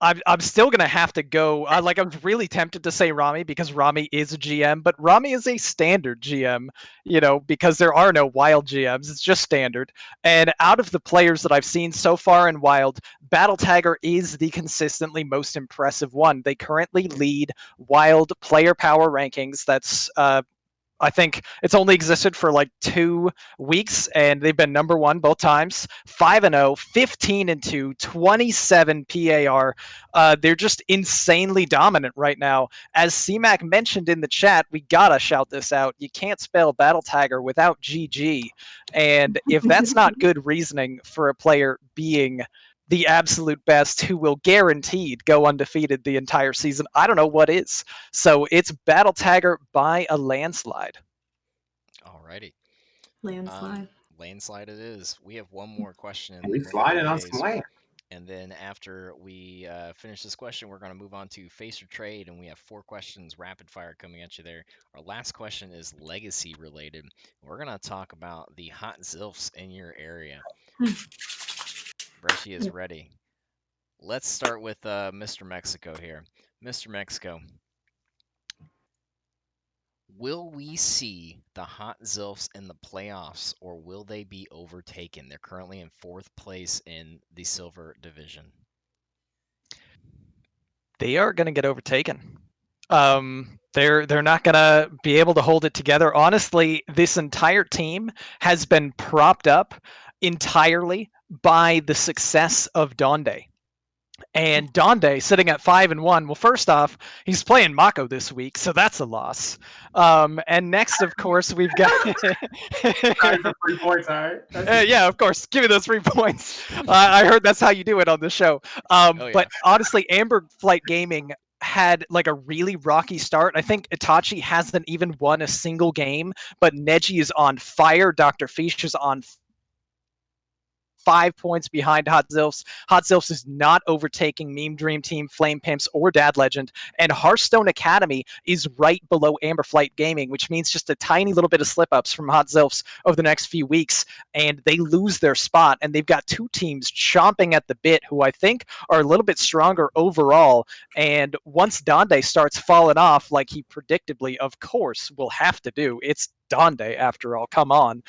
I'm still gonna have to go. I was really tempted to say Rami because Rami is a GM, but Rami is a standard GM, because there are no wild GMs. It's just standard. And out of the players that I've seen so far in Wild, Battle Tagger is the consistently most impressive one. They currently lead Wild player power rankings. That's I think it's only existed for 2 weeks, and they've been number 1 both times. 5-0, 15-2, 27 PAR. They're just insanely dominant right now. As CMAC mentioned in the chat, we gotta shout this out. You can't spell Battle Tagger without GG, and if that's not good reasoning for a player being the absolute best who will guaranteed go undefeated the entire season, I don't know what is. So it's Battle Tagger by a landslide. Alrighty. Landslide. Landslide it is. We have one more question. We in sliding on days, some land. and then after we finish this question, we're going to move on to Face or Trade, and we have 4 questions rapid fire coming at you there. Our last question is legacy related. We're going to talk about the hot Zilfs in your area. Brushy is ready. Let's start with Mr. Mexico here. Mr. Mexico, will we see the Hot Zilfs in the playoffs, or will they be overtaken? They're currently in 4th place in the Silver Division. They are going to get overtaken. They're not going to be able to hold it together. Honestly, this entire team has been propped up entirely by the success of Donde. And Donde sitting at 5-1. Well, first off, he's playing Mako this week, so that's a loss. And next, of course, we've got. Time for 3 points, all right? Yeah, of course. Give me those 3 points. I heard that's how you do it on the show. Yeah. But honestly, Amber Flight Gaming had like a really rocky start. I think Itachi hasn't even won a single game, but Neji is on fire. Dr. Fish is on 5 points behind Hot Zilfs. Hot Zilfs is not overtaking Meme Dream Team, Flame Pimps, or Dad Legend. And Hearthstone Academy is right below Amber Flight Gaming, which means just a tiny little bit of slip-ups from Hot Zilfs over the next few weeks, and they lose their spot. And they've got 2 teams chomping at the bit who I think are a little bit stronger overall. And once Donde starts falling off, like he predictably, of course, will have to do, it's Donde after all. Come on.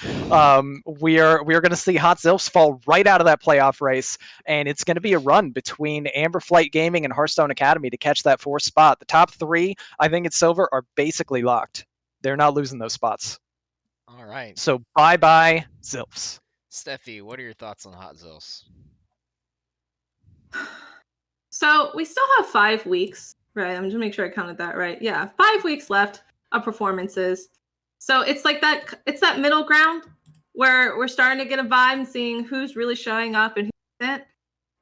We are going to see Hot Zilfs fall right out of that playoff race, and it's going to be a run between Amber Flight Gaming and Hearthstone Academy to catch that 4th spot. The top 3, I think it's Silver, are basically locked. They're not losing those spots. All right. So bye-bye, Zilfs. Stephieee, what are your thoughts on Hot Zilfs? So we still have 5 weeks, right? I'm just make sure I counted that right. Yeah, 5 weeks left of performances. So it's like that. It's that middle ground where we're starting to get a vibe and seeing who's really showing up and who isn't.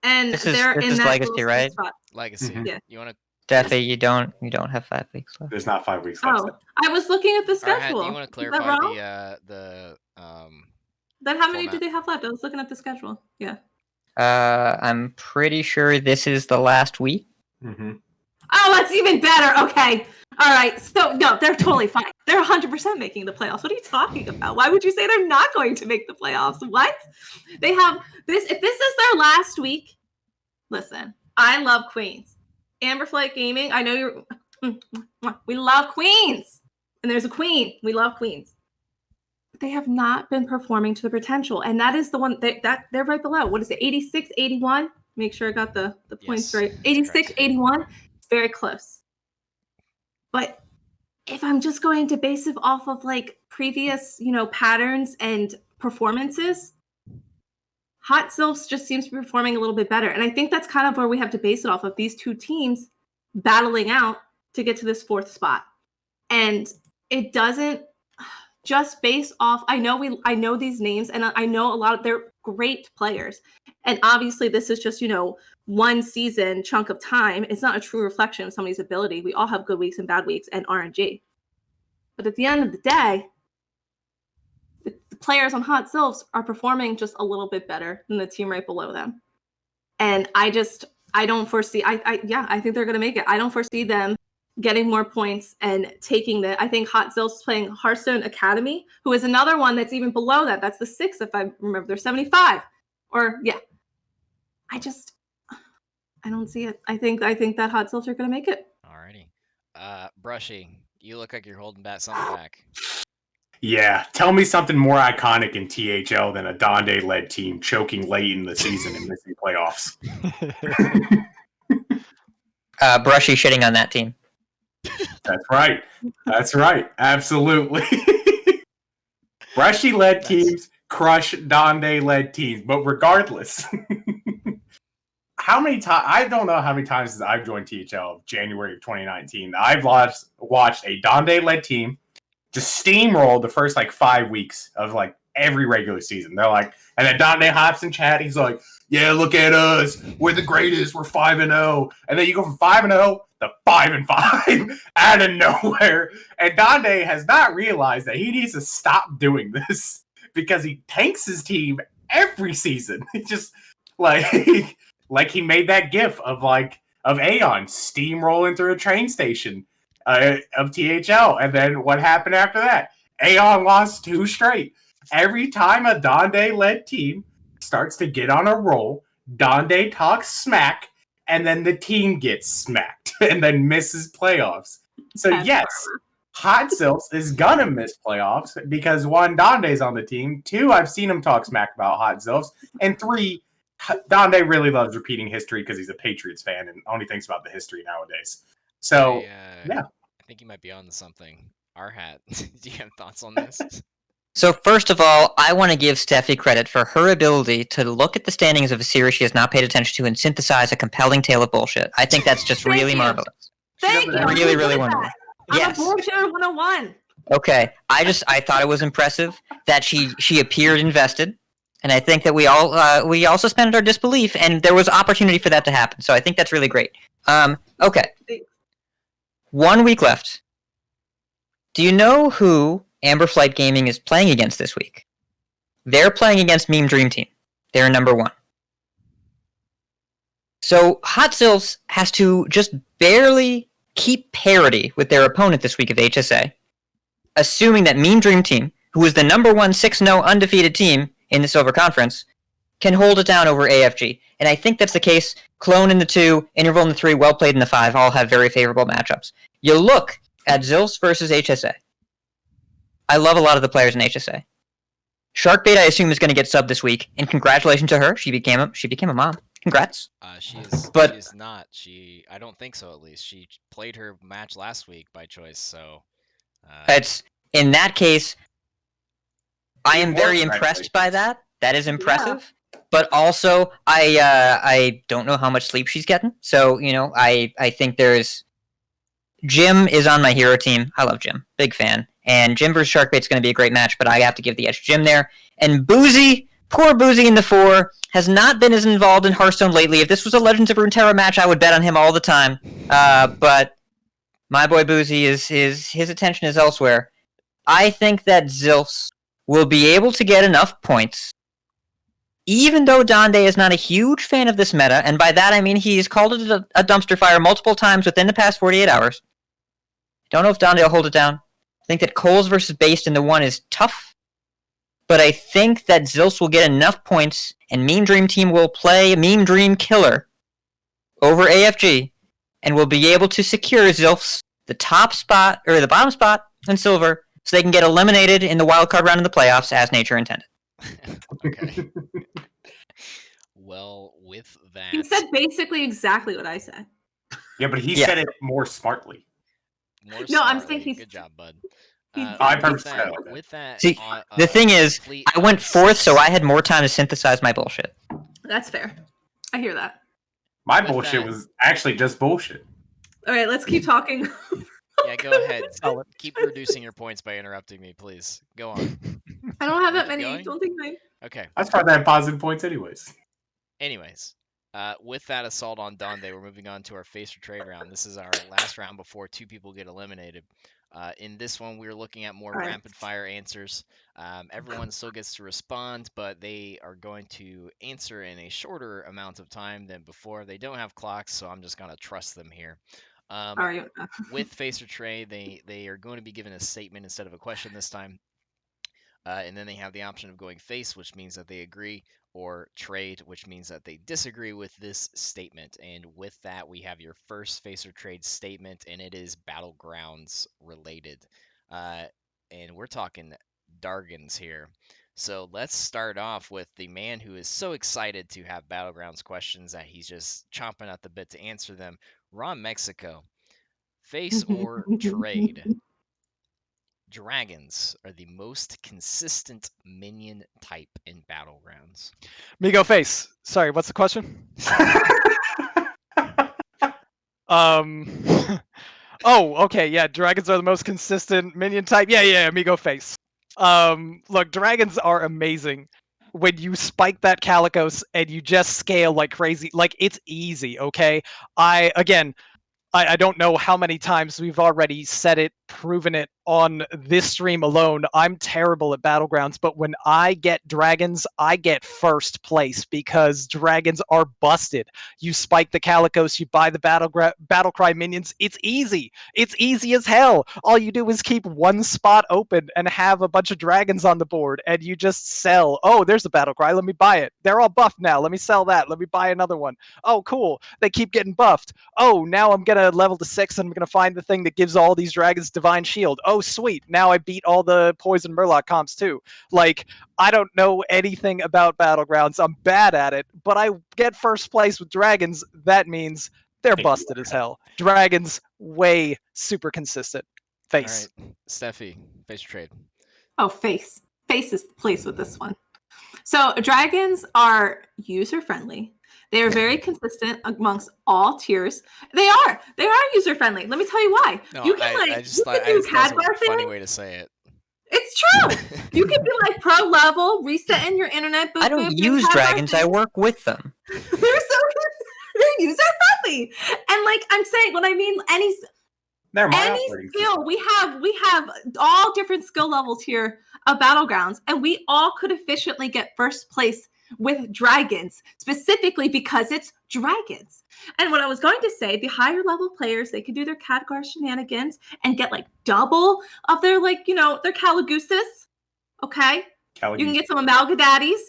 And This they're in is that legacy, little right? spot. Legacy. Mhm. Yeah. You want to? Stephie, you don't have 5 weeks left. There's not 5 weeks left. Oh, I was looking at the All right, schedule. do you want to Is that clarify wrong? the Then how many format? do they have left? I was looking at the schedule. Yeah. I'm pretty sure this is the last week. Mm-hmm. Oh, that's even better. Okay. All right. So, no, they're totally fine. They're 100% making the playoffs. What are you talking about? Why would you say they're not going to make the playoffs? What? They have this. If this is their last week, listen, I love Queens. Amber Flight Gaming, I know you're. We love Queens. And there's a queen. We love Queens. But they have not been performing to the potential. And that is the one that they're right below. What is it? 86, 81? Make sure I got the points Yes, right. that's 86, correct. 81. It's very close. But if I'm just going to base it off of like previous, patterns and performances, Hot Zilfs just seems to be performing a little bit better. And I think that's kind of where we have to base it off of, these 2 teams battling out to get to this 4th spot. And it doesn't just based off, I know these names, and I know a lot of, they're great players. And obviously this is just, one season chunk of time. It's not a true reflection of somebody's ability. We all have good weeks and bad weeks and RNG. But at the end of the day, the players on Hot Zilfs are performing just a little bit better than the team right below them. And I don't foresee, I think they're going to make it. I don't foresee them getting more points and taking that. I think Hot Zilfs is playing Hearthstone Academy, who is another one that's even below that. That's the 6th, if I remember. They're 75. Or, yeah. I don't see it. I think that Hot Zilfs are going to make it. Alrighty. Brushy, you look like you're holding something back. Yeah, tell me something more iconic in THL than a Donde-led team choking late in the season and missing playoffs. Brushy shitting on that team. That's right. Absolutely. Brushy-led teams crush Donde-led teams, but regardless, how many times? I don't know how many times since I've joined THL, January of 2019, I've watched a Donde-led team just steamroll the first 5 weeks of every regular season. They're like, and then Dande hops in chat. He's like, "Yeah, look at us. We're the greatest. We're 5-0." And then you go from 5-0 to 5-5 out of nowhere. And Dande has not realized that he needs to stop doing this because he tanks his team every season. He just like he made that gif of Aeon steamrolling through a train station of THL, and then what happened after that? Aeon lost 2 straight. Every time a Dande-led team starts to get on a roll, Dande talks smack, and then the team gets smacked and then misses playoffs. So yes, Hot Sills is gonna miss playoffs because 1, Dande's on the team. 2, I've seen him talk smack about Hot Sills, and 3, Dande really loves repeating history because he's a Patriots fan and only thinks about the history nowadays. So yeah, I think you might be on to something. R-Hat, do you have thoughts on this? So first of all, I want to give Stephieee credit for her ability to look at the standings of a series she has not paid attention to and synthesize a compelling tale of bullshit. I think that's just really marvelous. Thank you. Really, really wonderful. I'm a bullshitter 101. Okay, I thought it was impressive that she appeared invested, and I think that we all suspended our disbelief, and there was opportunity for that to happen. So I think that's really great. Okay, 1 week left. Do you know who Amber Flight Gaming is playing against this week? They're playing against Meme Dream Team. They're number 1. So Hot Sills has to just barely keep parity with their opponent this week of HSA, assuming that Meme Dream Team, who is the number 1 6-0 undefeated team in the Silver Conference, can hold it down over AFG. And I think that's the case. Clone in the 2, Interval in the 3, Well Played in the 5 all have very favorable matchups. You look at Zills versus HSA. I love a lot of the players in HSA. Sharkbait, I assume, is going to get subbed this week, and congratulations to her. She became a mom. Congrats. She But- is not. I don't think so. At least she played her match last week by choice. So It's in that case. I am very Congratulations. impressed by that. That is impressive. But also, I don't know how much sleep she's getting. So I think there's. Jim is on my hero team. I love Jim. Big fan. And Jim versus Sharkbait's going to be a great match, but I have to give the edge to Jim there. And Boozy, poor Boozy in the 4, has not been as involved in Hearthstone lately. If this was a Legends of Runeterra match, I would bet on him all the time. But my boy Boozy his attention is elsewhere. I think that Zilfs will be able to get enough points, even though Dande is not a huge fan of this meta, and by that I mean he's called it a dumpster fire multiple times within the past 48 hours. Don't know if Dande will hold it down. I think that Coles versus Based in the 1 is tough, but I think that Zilfs will get enough points, and Meme Dream Team will play Meme Dream Killer over AFG, and will be able to secure Zilfs the top spot, or the bottom spot in Silver, so they can get eliminated in the wildcard round of the playoffs as nature intended. Okay. Well, with that, He said basically exactly what I said. yeah, but he Yeah. said it more smartly. more No, I'm smartly. saying he's- Good job, bud. he- I With purposely that, said it. with that, See, the thing is, Fleet I went Ice- 4th, so I had more time to synthesize my bullshit. That's fair. I hear that. My With bullshit that- was actually just bullshit. All right, let's keep talking. Yeah, go ahead. Solid. Keep reducing your points by interrupting me, please. Go on. I don't have that Keep many. going? Don't think I. Okay. I was probably had positive points anyways. Anyways, with that assault on Dande, we're moving on to our face or trade round. This is our last round before 2 people get eliminated. In this one, we're looking at more All right. rapid fire answers. Everyone still gets to respond, but they are going to answer in a shorter amount of time than before. They don't have clocks, so I'm just going to trust them here. All right. With face or trade, they are going to be given a statement instead of a question this time. And then they have the option of going face, which means that they agree, or trade, which means that they disagree with this statement. And with that, we have your first face or trade statement, and it is Battlegrounds related. And we're talking Dargans here. So let's start off with the man who is so excited to have Battlegrounds questions that he's just chomping at the bit to answer them. RonMexico, face or trade? Dragons are the most consistent minion type in Battlegrounds. Migo face. Sorry, what's the question? Oh, okay, yeah. Dragons are the most consistent minion type. Yeah, Migo face. Look, dragons are amazing. When you spike that Calicos and you just scale like crazy, like it's easy, okay? I don't know how many times we've already said it, proven it on this stream alone. I'm terrible at Battlegrounds, but when I get dragons, I get first place because dragons are busted. You spike the Calicos, you buy the Battlecry minions. It's easy. It's easy as hell. All you do is keep one spot open and have a bunch of dragons on the board, and you just sell. Oh, there's a Battlecry. Let me buy it. They're all buffed now. Let me sell that. Let me buy another one. Oh, cool. They keep getting buffed. Oh, now I'm gonna level to 6 and I'm gonna find the thing that gives all these dragons divine shield. Oh sweet, now I beat all the poison murloc comps too. Like, I don't know anything about Battlegrounds, I'm bad at it, but I get first place with dragons. That means they're busted as hell. Dragons, way super consistent. Face. All right, Stephieee, face trade. Oh, face. Face is the place with this one. So dragons are user friendly. They are very consistent amongst all tiers. They are user friendly. Let me tell you why. No, You can I just thought that was a funny way to say it. It's true. You can be like pro level, resetting your internet. I don't use dragons. I work with them. They're user friendly, and like I'm saying, when I mean any skill, we have all different skill levels here of Battlegrounds, and we all could efficiently get first place with dragons, specifically because it's dragons. And what I was going to say, the higher level players, they could do their Khadgar shenanigans and get like double of their their Caligooses. Okay, you can get some Amalgadaddies,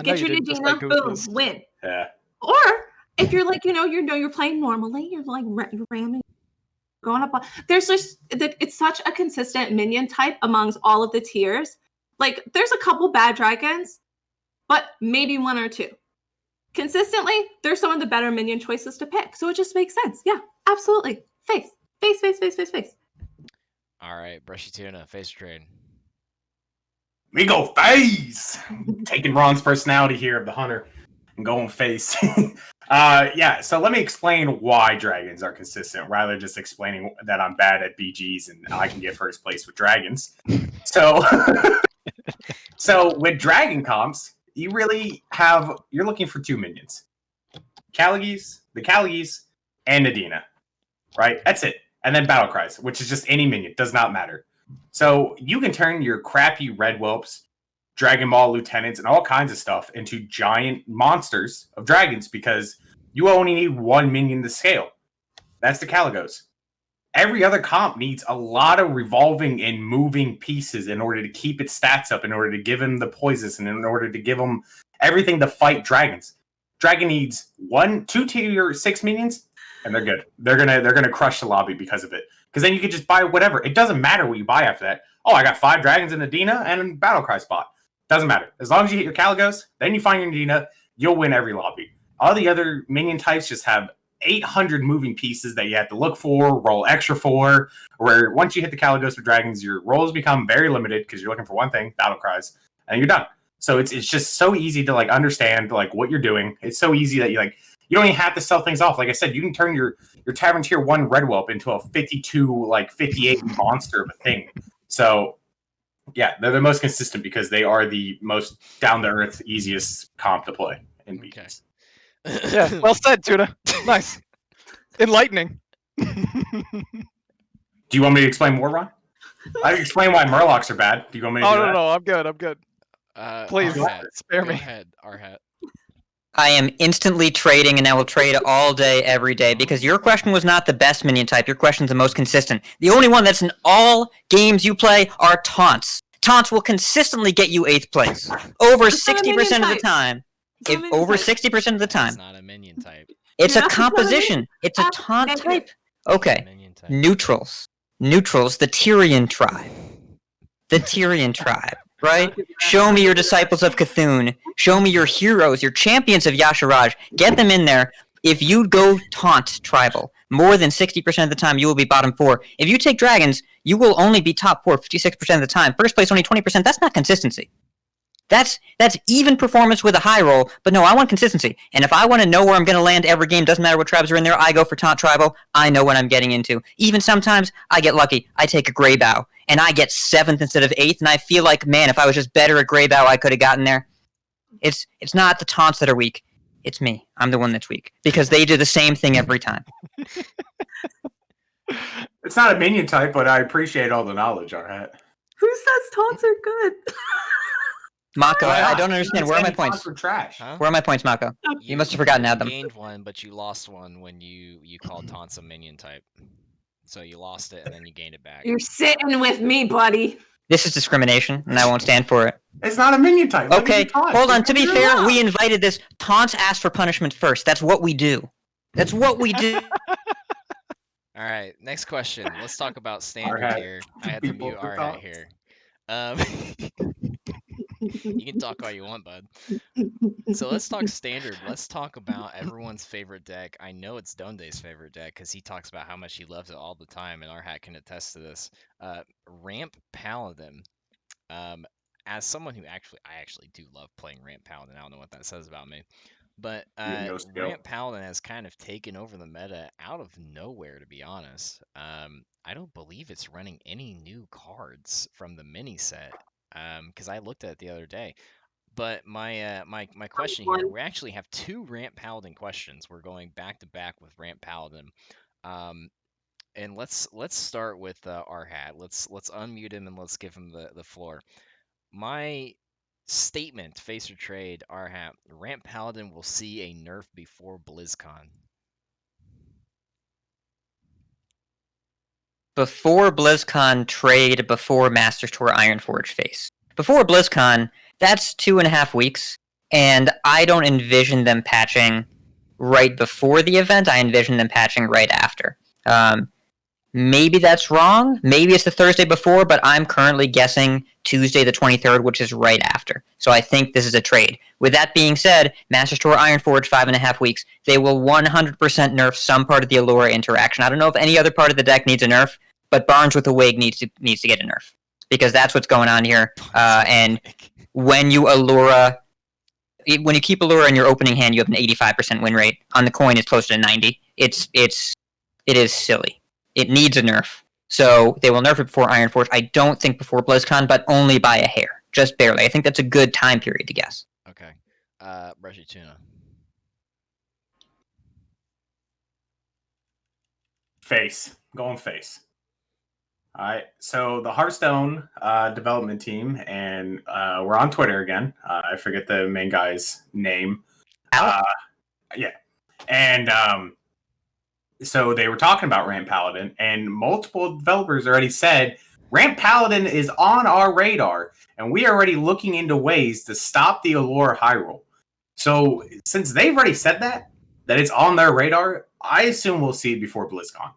get your Nadina, boom, win. Yeah. Or if you're like you're playing normally, you're like you're ramming, going up. There's just it's such a consistent minion type amongst all of the tiers. Like there's a couple bad dragons, but maybe one or two. Consistently, there's some of the better minion choices to pick. So it just makes sense. Yeah, absolutely. Face. All right, BrushyTuna, face trade. We go face! Taking Ron's personality here of the hunter and going face. Yeah, so let me explain why dragons are consistent, rather than just explaining that I'm bad at BGs and I can get first place with dragons. So, with dragon comps, you're looking for two minions. The Caligis, and Nadina. Right? That's it. And then Battlecries, which is just any minion. Does not matter. So you can turn your crappy Red Whelps, Dragon Ball Lieutenants, and all kinds of stuff into giant monsters of dragons because you only need one minion to scale. That's the Caligos. Every other comp needs a lot of revolving and moving pieces in order to keep its stats up, in order to give him the poisons, and in order to give him everything to fight dragons. Dragon needs 2 tier 6 minions, and they're good. They're gonna crush the lobby because of it. Because then you can just buy whatever. It doesn't matter what you buy after that. Oh, I got 5 dragons in Nadina and a Battlecry spot. Doesn't matter. As long as you hit your Caligos, then you find your Nadina, you'll win every lobby. All the other minion types just have 800 moving pieces that you have to look for, roll extra for, where once you hit the Caligos with dragons, your rolls become very limited because you're looking for one thing, Battlecries, and you're done. So it's just so easy to understand what you're doing. It's so easy that you don't even have to sell things off. Like I said, you can turn your Tavern Tier 1 Red Whelp into a 52, 58 monster of a thing. So yeah, they're the most consistent because they are the most down-to-earth, easiest comp to play in BGs. Okay. Yeah, well said, Tuna. Nice. Enlightening. Do you want me to explain more, Ron? I can explain why Murlocs are bad. Do you want me to do that? No, I'm good. Please, spare me. Go ahead, R-Hat. I am instantly trading, and I will trade all day, every day, because your question was not the best minion type. Your question's the most consistent. The only one that's in all games you play are taunts. Taunts will consistently get you 8th place. Over 60% of the time. Over 60% of the time. It's not a minion type. It's a composition. It's a taunt type. Okay. Neutrals. Neutrals, the Tyrian tribe. The Tyrian tribe, right? Show me your disciples of Cthulhu. Show me your heroes, your champions of Yasharaj. Get them in there. If you go taunt tribal, more than 60% of the time, you will be bottom 4. If you take dragons, you will only be top 4 56% of the time. First place, only 20%. That's not consistency. That's even performance with a high roll, but no, I want consistency. And if I want to know where I'm going to land every game, doesn't matter what tribes are in there, I go for taunt tribal. I know what I'm getting into. Even sometimes, I get lucky. I take a gray bow, and I get 7th instead of 8th, and I feel like, man, if I was just better at Grey Bow, I could have gotten there. It's not the taunts that are weak. It's me. I'm the one that's weak because they do the same thing every time. It's not a minion type, but I appreciate all the knowledge, RidiculousHat. Who says taunts are good? Mako, I don't understand. Where are my Taunts points? were trash. Huh? Where are my points, Mako? You must have forgotten to add them. You gained one, but you lost one when you called taunts a minion type. So you lost it and then you gained it back. You're sitting with me, buddy. This is discrimination, and I won't stand for it. It's not a minion type. What Okay, are you talking? hold on. To be You're fair, allowed. we invited this. Taunts ask for punishment first. That's what we do. That's what we do. All right, next question. Let's talk about standard RidiculousHat. here. I had to People mute for RidiculousHat thoughts. here. You can talk all you want, bud. So let's talk standard. Let's talk about everyone's favorite deck. I know it's Donde's favorite deck because he talks about how much he loves it all the time, and RidiculousHat can attest to this. Ramp Paladin. As someone who I actually do love playing Ramp Paladin. I don't know what that says about me. But have no skill. Ramp Paladin has kind of taken over the meta out of nowhere, to be honest. I don't believe it's running any new cards from the mini set, because I looked at it the other day. But my question here, we actually have 2 Ramp Paladin questions. We're going back to back with Ramp Paladin. And let's start with RidiculousHat. Let's unmute him and let's give him the floor. My statement, face or trade, RidiculousHat, Ramp Paladin will see a nerf before BlizzCon. Before BlizzCon, trade before Masters Tour Ironforge face. Before BlizzCon, that's 2.5 weeks, and I don't envision them patching right before the event. I envision them patching right after. Maybe that's wrong. Maybe it's the Thursday before, but I'm currently guessing Tuesday the 23rd, which is right after. So I think this is a trade. With that being said, Masters Tour Ironforge, 5.5 weeks. They will 100% nerf some part of the Allura interaction. I don't know if any other part of the deck needs a nerf, but Barnes with a Wig needs to get a nerf. Because that's what's going on here. And when you keep Allura in your opening hand, you have an 85% win rate. On the coin, it's closer to 90. It is silly. It needs a nerf. So they will nerf it before Ironforge. I don't think before BlizzCon, but only by a hair. Just barely. I think that's a good time period to guess. Okay. BrushyTuna. Face. Going face. All right. So the Hearthstone development team, and we're on Twitter again. I forget the main guy's name. Yeah. And so they were talking about Ramp Paladin, and multiple developers already said Ramp Paladin is on our radar, and we are already looking into ways to stop the Allura high roll. So since they've already said that it's on their radar, I assume we'll see it before BlizzCon.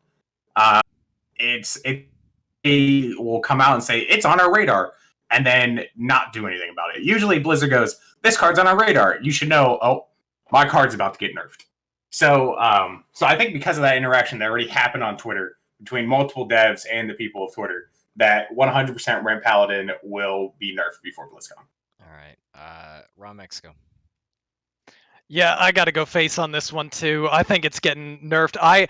They will come out and say it's on our radar, and then not do anything about it. Usually Blizzard goes, "This card's on our radar. You should know. Oh, my card's about to get nerfed." So I think because of that interaction that already happened on Twitter between multiple devs and the people of Twitter, that 100% Ramp Paladin will be nerfed before BlizzCon. All right. RonMexico. Yeah, I got to go face on this one too. I think it's getting nerfed.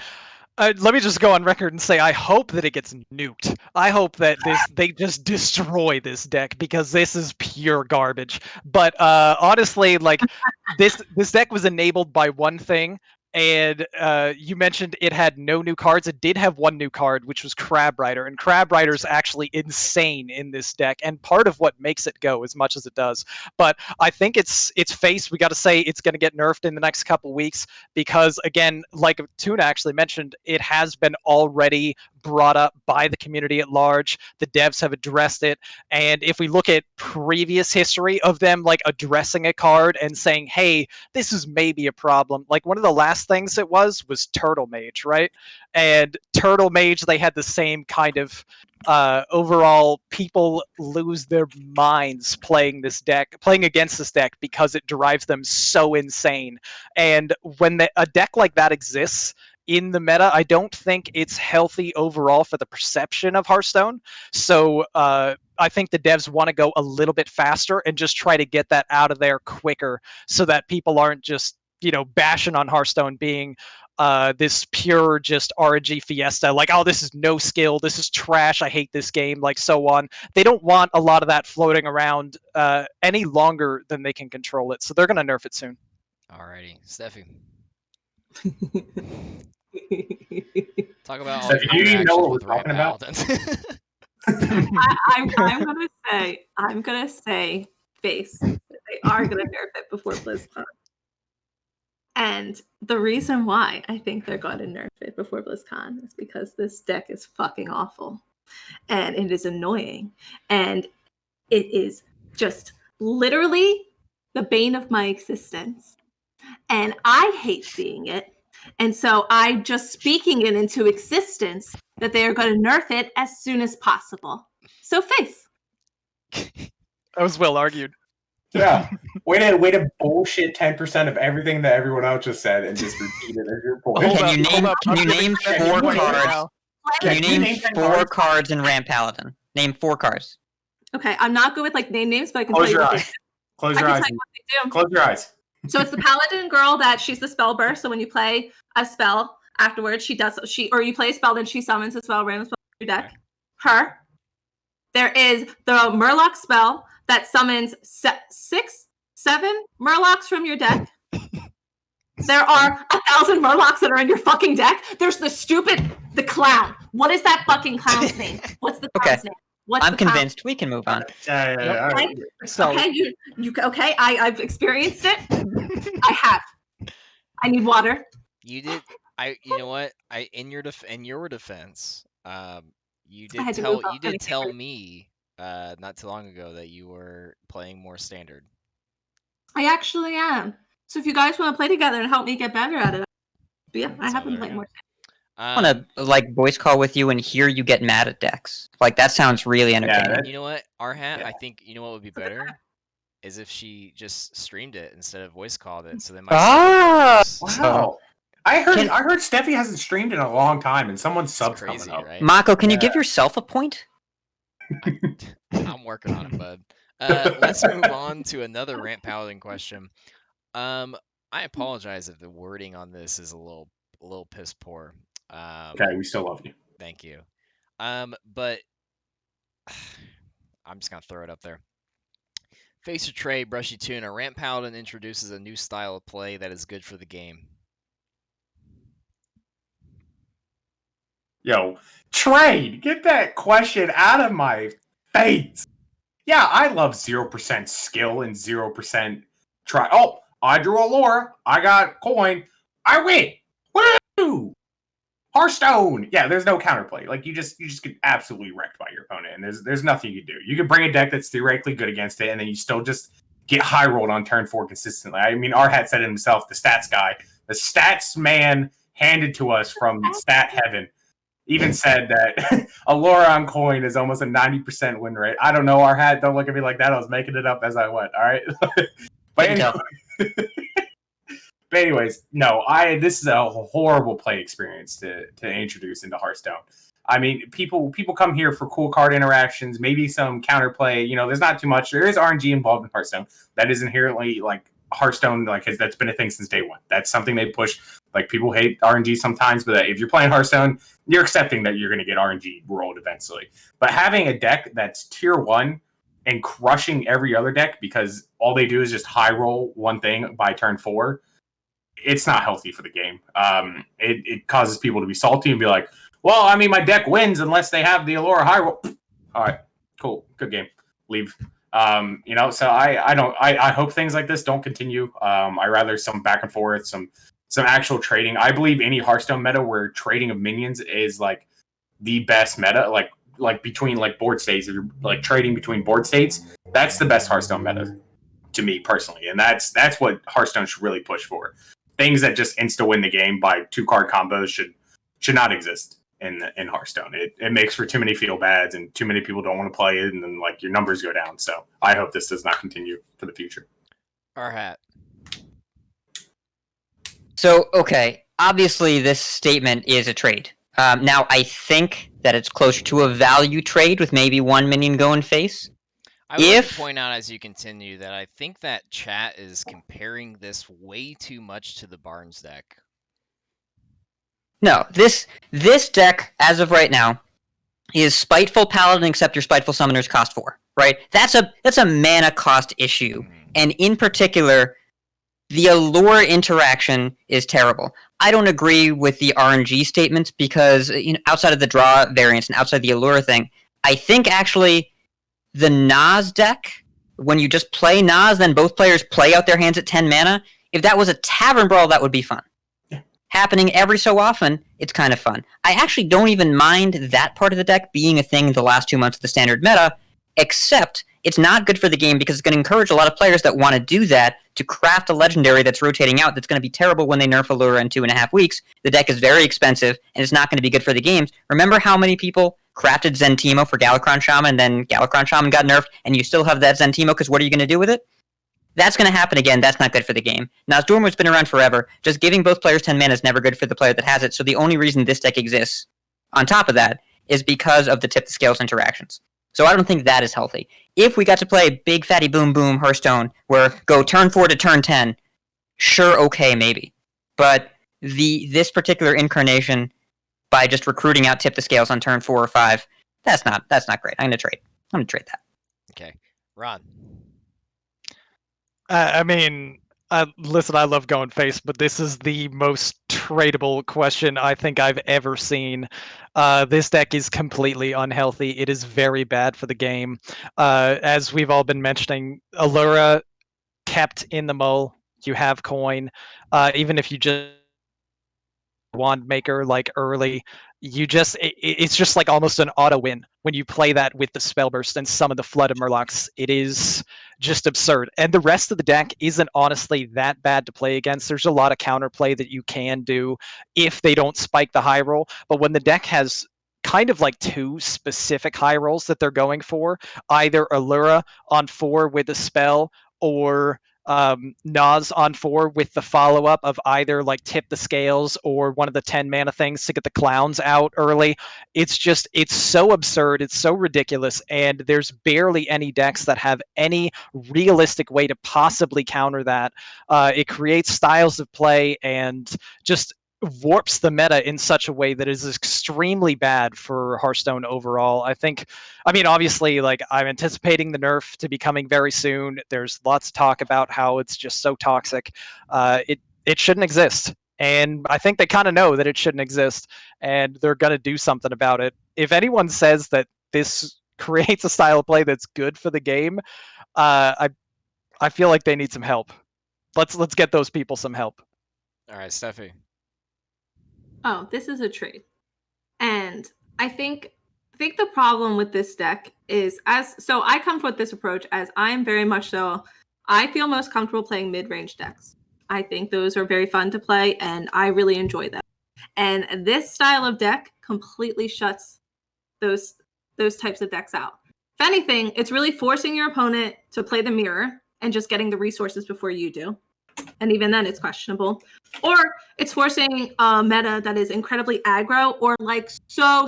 Let me just go on record and say I hope that it gets nuked. I hope that they just destroy this deck because this is pure garbage. But honestly, like this deck was enabled by one thing, and you mentioned it had no new cards. It did have one new card, which was Crab Rider, and Crab Rider is actually insane in this deck, and part of what makes it go as much as it does. But I think it's face. We got to say it's going to get nerfed in the next couple weeks because, again, like Tuna actually mentioned, it has been already brought up by the community at large. The devs have addressed it, and if we look at previous history of them like addressing a card and saying, hey, this is maybe a problem, like one of the last things it was Turtle Mage, right? And Turtle Mage, they had the same kind of overall, people lose their minds playing against this deck because it drives them so insane. And when a deck like that exists in the meta, I don't think it's healthy overall for the perception of Hearthstone. So I think the devs want to go a little bit faster and just try to get that out of there quicker so that people aren't just, bashing on Hearthstone being this pure just RNG fiesta, like, oh, this is no skill, this is trash, I hate this game, like, so on. They don't want a lot of that floating around any longer than they can control it, so they're going to nerf it soon. Alrighty, Stephieee. Talk about all Steffi, your do you know interactions what we're with Ramp talking about? Paladins. I'm gonna say face. They are gonna nerf it before BlizzCon. And the reason why I think they're going to nerf it before BlizzCon is because this deck is fucking awful. And it is annoying. And it is just literally the bane of my existence. And I hate seeing it. And so I'm just speaking it into existence that they are going to nerf it as soon as possible. So face. That was well argued. Yeah. Way to bullshit 10% of everything that everyone else just said and just repeat it as your point. Hold Can up, you hold name? up. Can you I'm gonna name check four it right cards? now. Can you Can you name name 10 four cards? cards in Ramp Paladin? Name 4 cards. Okay, I'm not good with like name names, but I can Close tell you your what eyes. Close I your can eyes. tell you what they do. Close your eyes. So it's the paladin girl that she's the spell burst. So when you play a spell afterwards, or you play a spell, then she summons a spell, random spell in your deck. Her. There is the Murloc spell that summons 7 Murlocs from your deck. There are 1,000 Murlocs that are in your fucking deck. There's the clown. What is that fucking clown's name? What's the clown's name? What's I'm the clown? convinced. We can move on. Yeah. All right. So, Okay, you okay? I've experienced it. I have. I need water. You did. You know what? In your defense, you I had did to move up tell anything. me not too long ago that you were playing more standard. I actually am. So if you guys want to play together and help me get better at it, yeah, I So have been there playing you more. I want to like voice call with you and hear you get mad at decks. Like that sounds really entertaining. You know what, RHat? Yeah. I think you know what would be better is if she just streamed it instead of voice called it. So then my Ah! Wow. I heard Stephieee hasn't streamed in a long time and someone's subs crazy, coming up. right? Mako, can you Yeah. give yourself a point? I'm working on it, bud. Let's move on to another Ramp Paladin question. I apologize if the wording on this is a little piss poor. Okay, we still love you. Thank you. But I'm just gonna throw it up there. Face or trade, BrushyTuna. Ramp Paladin introduces a new style of play that is good for the game. Yo, trade! Get that question out of my face! Yeah, I love 0% skill and 0% try. Oh, I drew a lore. I got coin. I win! Woo! Hearthstone! Yeah, there's no counterplay. Like, you just get absolutely wrecked by your opponent, and there's nothing you can do. You can bring a deck that's theoretically good against it, and then you still just get high rolled on turn 4 consistently. I mean, RHat said it himself, the stats guy. The stats man handed to us from stat heaven even said that Allura on coin is almost a 90% win rate. I don't know, RHat. Don't look at me like that. I was making it up as I went, all right? But anyways, no, this is a horrible play experience to introduce into Hearthstone. I mean, people come here for cool card interactions, maybe some counterplay. You know, there's not too much. There is RNG involved in Hearthstone. That is inherently like Hearthstone, like that's been a thing since day one. That's something they push. Like people hate RNG sometimes, but if you're playing Hearthstone, you're accepting that you're going to get RNG rolled eventually. But having a deck that's tier 1 and crushing every other deck because all they do is just high roll one thing by turn 4, it's not healthy for the game. It causes people to be salty and be like, well, I mean, my deck wins unless they have the Allura high roll. All right, cool, good game. Leave. You know, so I hope things like this don't continue. I rather some back and forth, some actual trading. I believe any Hearthstone meta where trading of minions is like the best meta, like between like board states, if you're like trading between board states, that's the best Hearthstone meta to me personally. And that's what Hearthstone should really push for. Things that just insta win the game by 2-card combos should not exist in Hearthstone. It makes for too many feel bads and too many people don't want to play it, and then like your numbers go down. So I hope this does not continue for the future. RHat. So, okay, obviously this statement is a trade. Now, I think that it's closer to a value trade with maybe 1 minion going face. I would like to point out as you continue that I think that chat is comparing this way too much to the Barnes deck. No, this deck, as of right now, is Spiteful Paladin, except your Spiteful Summoners cost 4, right? That's a mana cost issue. And in particular, the Allure interaction is terrible. I don't agree with the RNG statements because, outside of the draw variance and outside the Allure thing, I think actually the Nas deck, when you just play Nas, then both players play out their hands at 10 mana, if that was a Tavern Brawl, that would be fun. Happening every so often, it's kind of fun. I actually don't even mind that part of the deck being a thing the last 2 months of the standard meta, except it's not good for the game because it's going to encourage a lot of players that want to do that to craft a legendary that's rotating out that's going to be terrible when they nerf Allura in 2.5 weeks. The deck is very expensive, and it's not going to be good for the games. Remember how many people crafted Zentimo for Galakron Shaman, and then Galakron Shaman got nerfed, and you still have that Zentimo because what are you going to do with it? That's going to happen again. That's not good for the game. Nozdormu's been around forever. Just giving both players 10 mana is never good for the player that has it, so the only reason this deck exists, on top of that, is because of the tip the scales interactions. So I don't think that is healthy. If we got to play Big Fatty Boom Boom Hearthstone, where go turn 4 to turn 10, sure, okay, maybe. But this particular incarnation, by just recruiting out tip the scales on turn 4 or 5, that's not great. I'm going to trade that. Okay. Ron. I mean, listen, I love going face, but this is the most tradable question I think I've ever seen. This deck is completely unhealthy. It is very bad for the game. As we've all been mentioning, Allura kept in the mull. You have coin. Even if you just wand maker like early, it's just like almost an auto win when you play that with the spellburst and some of the flood of murlocs. It is just absurd, and the rest of the deck isn't honestly that bad to play against. There's a lot of counterplay that you can do if they don't spike the high roll, but when the deck has kind of like 2 specific high rolls that they're going for, either Allura on 4 with a spell or Nas on 4 with the follow up of either like tip the scales or one of the 10 mana things to get the clowns out early. It's so absurd. It's so ridiculous. And there's barely any decks that have any realistic way to possibly counter that. It creates styles of play and just warps the meta in such a way that is extremely bad for Hearthstone overall. I mean, obviously, like I'm anticipating the nerf to be coming very soon. There's lots of talk about how it's just so toxic. It shouldn't exist, and I think they kind of know that it shouldn't exist, and they're gonna do something about it. If anyone says that this creates a style of play that's good for the game, I feel like they need some help. Let's get those people some help. All right, Stephieee. Oh, this is a trade. And I think the problem with this deck is so I come with this approach as I am very much so I feel most comfortable playing mid-range decks. I think those are very fun to play and I really enjoy them. And this style of deck completely shuts those types of decks out. If anything, it's really forcing your opponent to play the mirror and just getting the resources before you do. And even then it's questionable. Or it's forcing a meta that is incredibly aggro or like so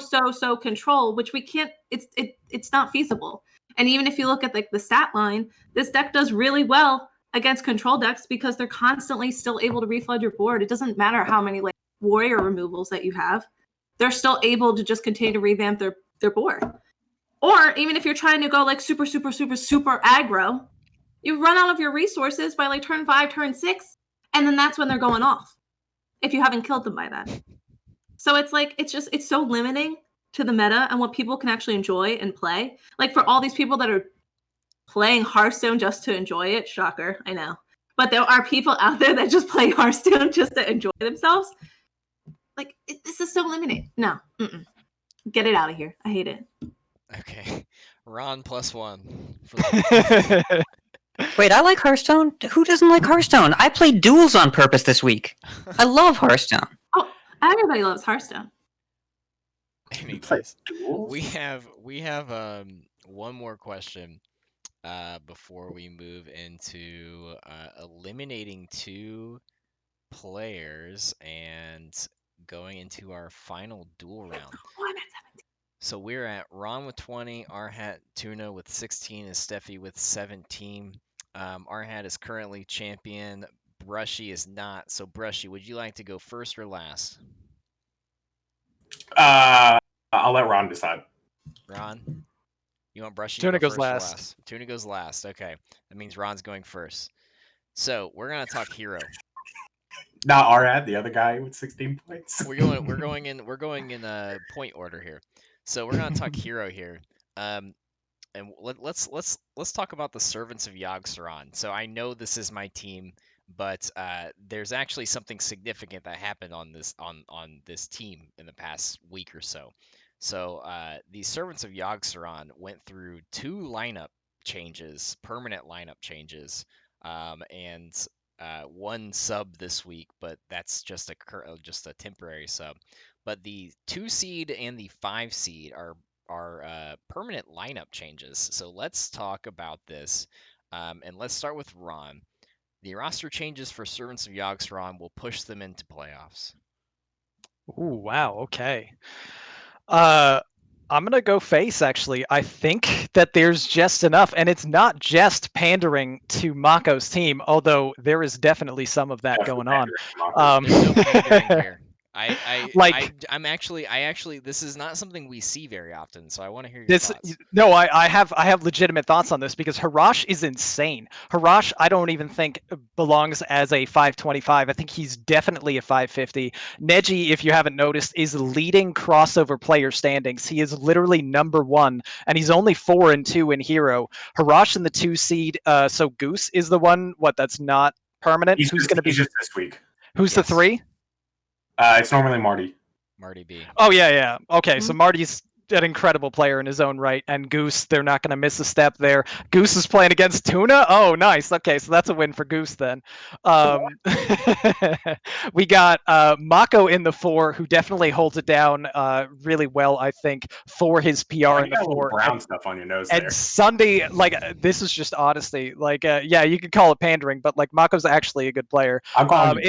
control, which we can't, it's not feasible. And even if you look at like the stat line, this deck does really well against control decks because they're constantly still able to reflood your board. It doesn't matter how many like warrior removals that you have. They're still able to just continue to revamp their board. Or even if you're trying to go like super aggro, you run out of your resources by like turn 5, turn 6, and then that's when they're going off if you haven't killed them by then. So it's like, it's so limiting to the meta and what people can actually enjoy and play. Like for all these people that are playing Hearthstone just to enjoy it, shocker, I know. But there are people out there that just play Hearthstone just to enjoy themselves. Like, this is so limiting. No, get it out of here. I hate it. Okay. Ron +1. Wait, I like Hearthstone? Who doesn't like Hearthstone? I played duels on purpose this week. I love Hearthstone. Oh, everybody loves Hearthstone. Anyways, we have one more question before we move into eliminating 2 players and going into our final duel round. Oh, I'm at 17. So we're at Ron with 20, RHat Tuna with 16, and Stephieee with 17. RHat is currently champion. Brushy is not. So Brushy, would you like to go first or last? I'll let Ron decide. Ron, you want Brushy? Tuna Go goes first or last. Tuna goes last. Okay, that means Ron's going first. So we're gonna talk hero. Not Arad, the other guy with 16 points. We're going in point order here. So we're gonna talk hero here. And let's talk about the servants of Yogg-Saron. So I know this is my team, but there's actually something significant that happened on this team in the past week or so. So the servants of Yogg-Saron went through 2 lineup changes, permanent lineup changes, and 1 sub this week, but that's just a temporary sub. But the 2 seed and the 5 seed are permanent lineup changes. So let's talk about this, and let's start with Ron. The roster changes for Servants of Yogg-Saron will push them into playoffs. Ooh, wow. Okay. I'm gonna go face. Actually, I think that there's just enough, and it's not just pandering to Mako's team, although there is definitely some of that going on. There's no pandering here. I'm actually this is not something we see very often, so I want to hear your thoughts. No, I have legitimate thoughts on this because Harash is insane. Harash, I don't even think belongs as a 525. I think he's definitely a 550. Neji, if you haven't noticed, is leading crossover player standings. He is literally number 1, and he's only 4-2 in hero. Harash in the 2 seed. So Goose is the one. That's not permanent. Who's going to be just this week? Who's the 3? It's normally Marty. Marty B. Oh yeah. Okay, so Marty's an incredible player in his own right, and Goose, they're not going to miss a step there. Goose is playing against Tuna. Oh, nice. Okay, so that's a win for Goose then. We got Mako in the 4, who definitely holds it down really well, I think, for his PR in the 4. Brown stuff on your nose and there. Sunday, this is just honesty. Yeah, you could call it pandering, but Mako's actually a good player. In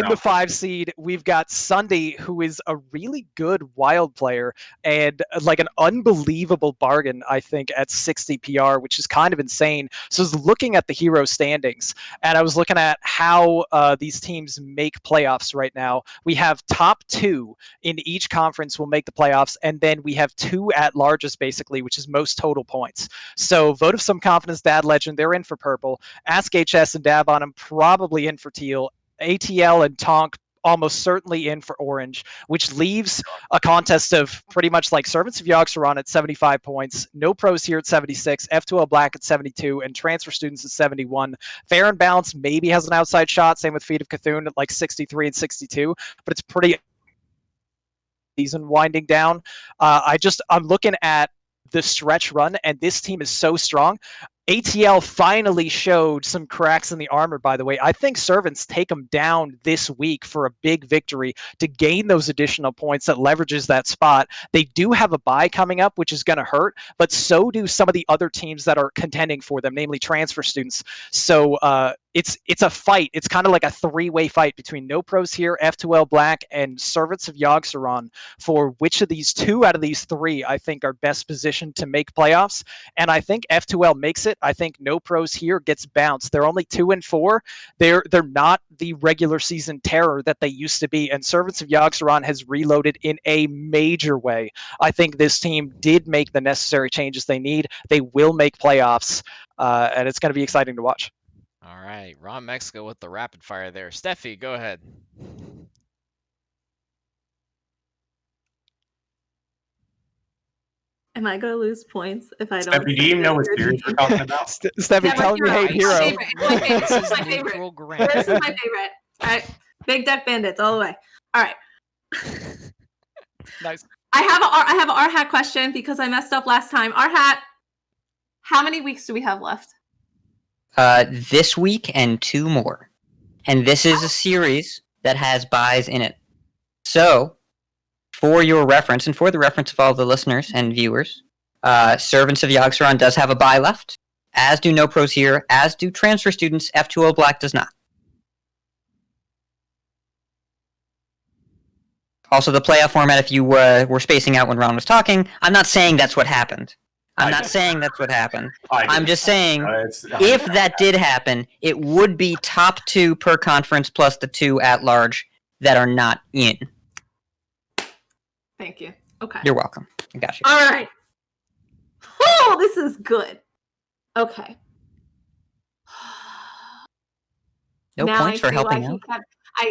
the 5 seed, we've got Sunday, who is a really good wild player and an unbelievable bargain, I think, at 60 PR, which is kind of insane. So I was looking at the hero standings, and I was looking at how these teams make playoffs right now. We have top 2 in each conference will make the playoffs, and then we have 2 at-larges, basically, which is most total points. So Vote of Some Confidence, Dad Legend, they're in for purple. Ask HS and Dab on them, probably in for teal. ATL and Tonk, almost certainly in for orange, which leaves a contest of pretty much Servants of Yogg-Saron at 75 points, No Pros here at 76, F2L Black at 72, and Transfer Students at 71. Fair and Balanced maybe has an outside shot, same with Feet of Cthulhu at 63 and 62, but it's pretty season winding down. I'm looking at the stretch run, and this team is so strong. ATL finally showed some cracks in the armor, by the way. I think Servants take them down this week for a big victory to gain those additional points that leverages that spot. They do have a bye coming up, which is going to hurt, but so do some of the other teams that are contending for them, namely Transfer Students. So it's a fight. It's kind of like a 3-way fight between No Pros here, F2L Black, and Servants of Yogg-Saron for which of these 2 out of these 3 I think are best positioned to make playoffs. And I think F2L makes it. I think No Pros here gets bounced. They're only 2-4. They're not the regular season terror that they used to be. And Servants of Yogg-Saron has reloaded in a major way. I think this team did make the necessary changes they need. They will make playoffs, and it's going to be exciting to watch. All right, RonMexico with the rapid fire there. Stephieee, go ahead. Am I going to lose points if I don't? Stephieee, do you know what series we're talking about? Stephieee, tell me you hate hero. This is my favorite. This is my favorite. All right, Big Deck Bandits all the way. All right. Nice. I have an R-Hat question because I messed up last time. R-Hat, how many weeks do we have left? This week and 2 more. And this is a series that has buys in it. So, for your reference, and for the reference of all the listeners and viewers, Servants of Yogg-Saron does have a buy left, as do No Pros here, as do Transfer Students. F2O Black does not. Also, the playoff format, if you were spacing out when Ron was talking, I'm not saying that's what happened. I'm just saying, if that did happen, it would be top 2 per conference plus the 2 at large that are not in. Thank you. Okay. You're welcome. I got you. All right. Oh, this is good. Okay. No Now points I for see helping why out.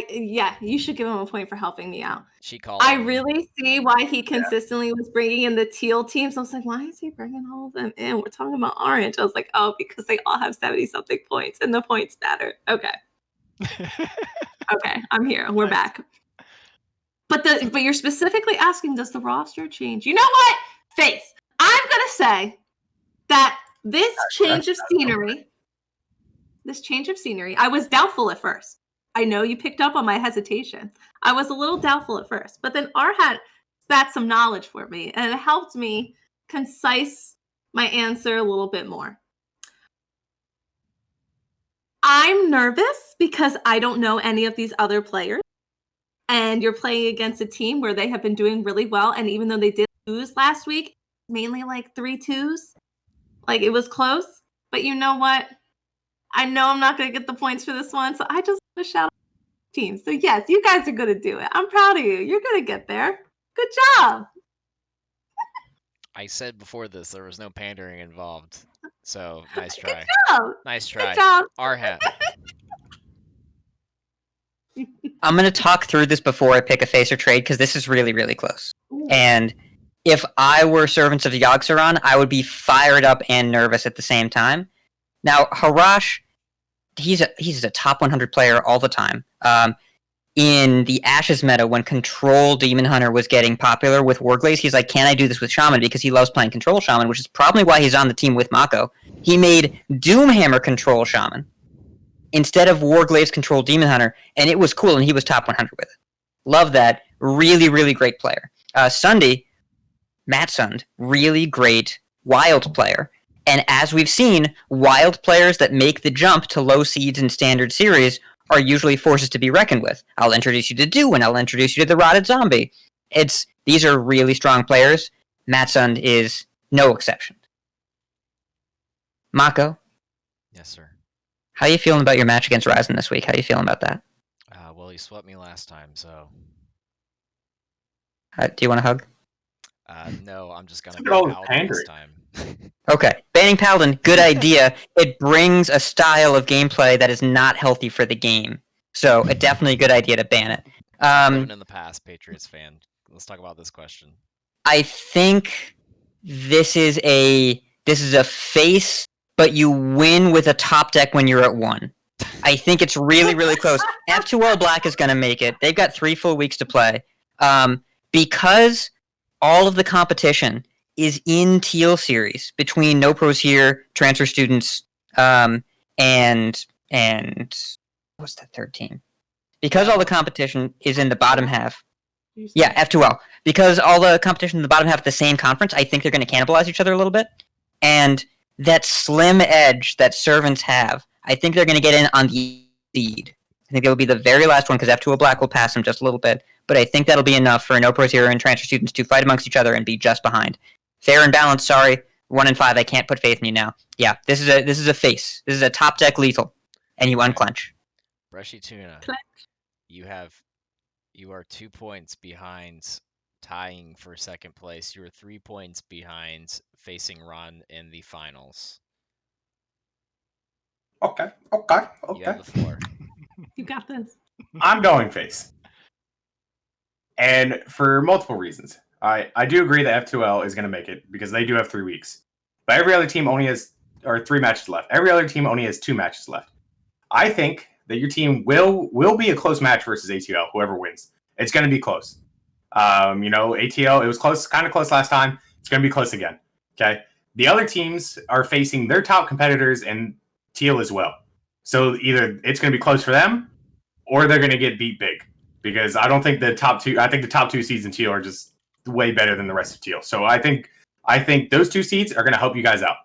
yeah, you should give him a point for helping me out. She called. I on me. really see why he consistently was bringing in the teal teams. I was like, why is he bringing all of them in? We're talking about orange. I was like, oh, because they all have 70-something points, and the points matter. Okay. Okay, I'm here. We're back. But you're specifically asking, does the roster change? You know what? Face. I'm gonna say that this change of scenery, I was doubtful at first. I know you picked up on my hesitation. I was a little doubtful at first, but then RHAT spat some knowledge for me, and it helped me concise my answer a little bit more. I'm nervous because I don't know any of these other players, and you're playing against a team where they have been doing really well, and even though they did lose last week, mainly like 3-2s, like it was close, but you know what? I know I'm not going to get the points for this one, so I just want to shout out the team. So yes, you guys are going to do it. I'm proud of you. You're going to get there. Good job. I said before this there was no pandering involved. So nice try. Good job. Nice try. Good job. RHAT. I'm going to talk through this before I pick a face or trade because this is really, really close. Ooh. And if I were Servants of Yogg-Saron, I would be fired up and nervous at the same time. Now, Harash, he's a top 100 player all the time. In the Ashes meta, when Control Demon Hunter was getting popular with Warglaze, he's like, can I do this with Shaman? Because he loves playing Control Shaman, which is probably why he's on the team with Mako. He made Doomhammer Control Shaman instead of Warglaze Control Demon Hunter, and it was cool, and he was top 100 with it. Love that. Really, really great player. Sunday, Matt Sund, really great wild player. And as we've seen, wild players that make the jump to low seeds in Standard Series are usually forces to be reckoned with. I'll introduce you to Dew, and I'll introduce you to the Rotted Zombie. These are really strong players. Matt Sund is no exception. Mako? Yes, sir. How are you feeling about your match against Ryzen this week? How are you feeling about that? Well, he swept me last time, so... Do you want a hug? No, I'm just gonna Look at all the out this pandering. time. Okay. Banning Paladin, good idea. It brings a style of gameplay that is not healthy for the game. So, definitely a good idea to ban it. Voting in the past, Patriots fan. Let's talk about this question. I think this is a face, but you win with a top deck when you're at 1. I think it's really, really close. F2L Black is going to make it. They've got 3 full weeks to play. Because all of the competition is in Teal series between No Pros Here, transfer students, and what's that third team? Because all the competition is in the bottom half. Yeah, F2L. Because all the competition in the bottom half of the same conference, I think they're going to cannibalize each other a little bit. And that slim edge that Servants have, I think they're going to get in on the seed. I think it'll be the very last one because F2L Black will pass them just a little bit. But I think that'll be enough for No Pros Here and transfer students to fight amongst each other and be just behind. Fair and balanced, sorry. 1 and 5, I can't put faith in you now. Yeah, this is a face. This is a top deck lethal. And you unclench. BrushyTuna, you are 2 points behind tying for second place. You are 3 points behind facing Ron in the finals. Okay. You have the floor. You got this. I'm going face. And for multiple reasons. I do agree that F2L is going to make it because they do have 3 weeks. But every other team only has 3 matches left. Every other team only has 2 matches left. I think that your team will be a close match versus ATL, whoever wins. It's going to be close. ATL, it was close, kind of close last time. It's going to be close again. Okay? The other teams are facing their top competitors and Teal as well. So either it's going to be close for them or they're going to get beat big. Because I think the top 2 seeds in Teal are just way better than the rest of Teal. So I think those 2 seeds are going to help you guys out.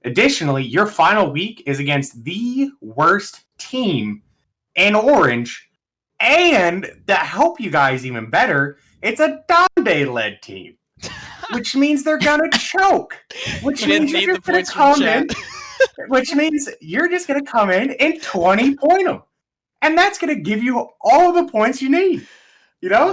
Additionally, your final week is against the worst team in Orange, and that help you guys even better, it's a Donde-led team, which means they're going to choke, which means you're just going to come in, which means you're just going to come in and 20-point them. And that's going to give you all the points you need,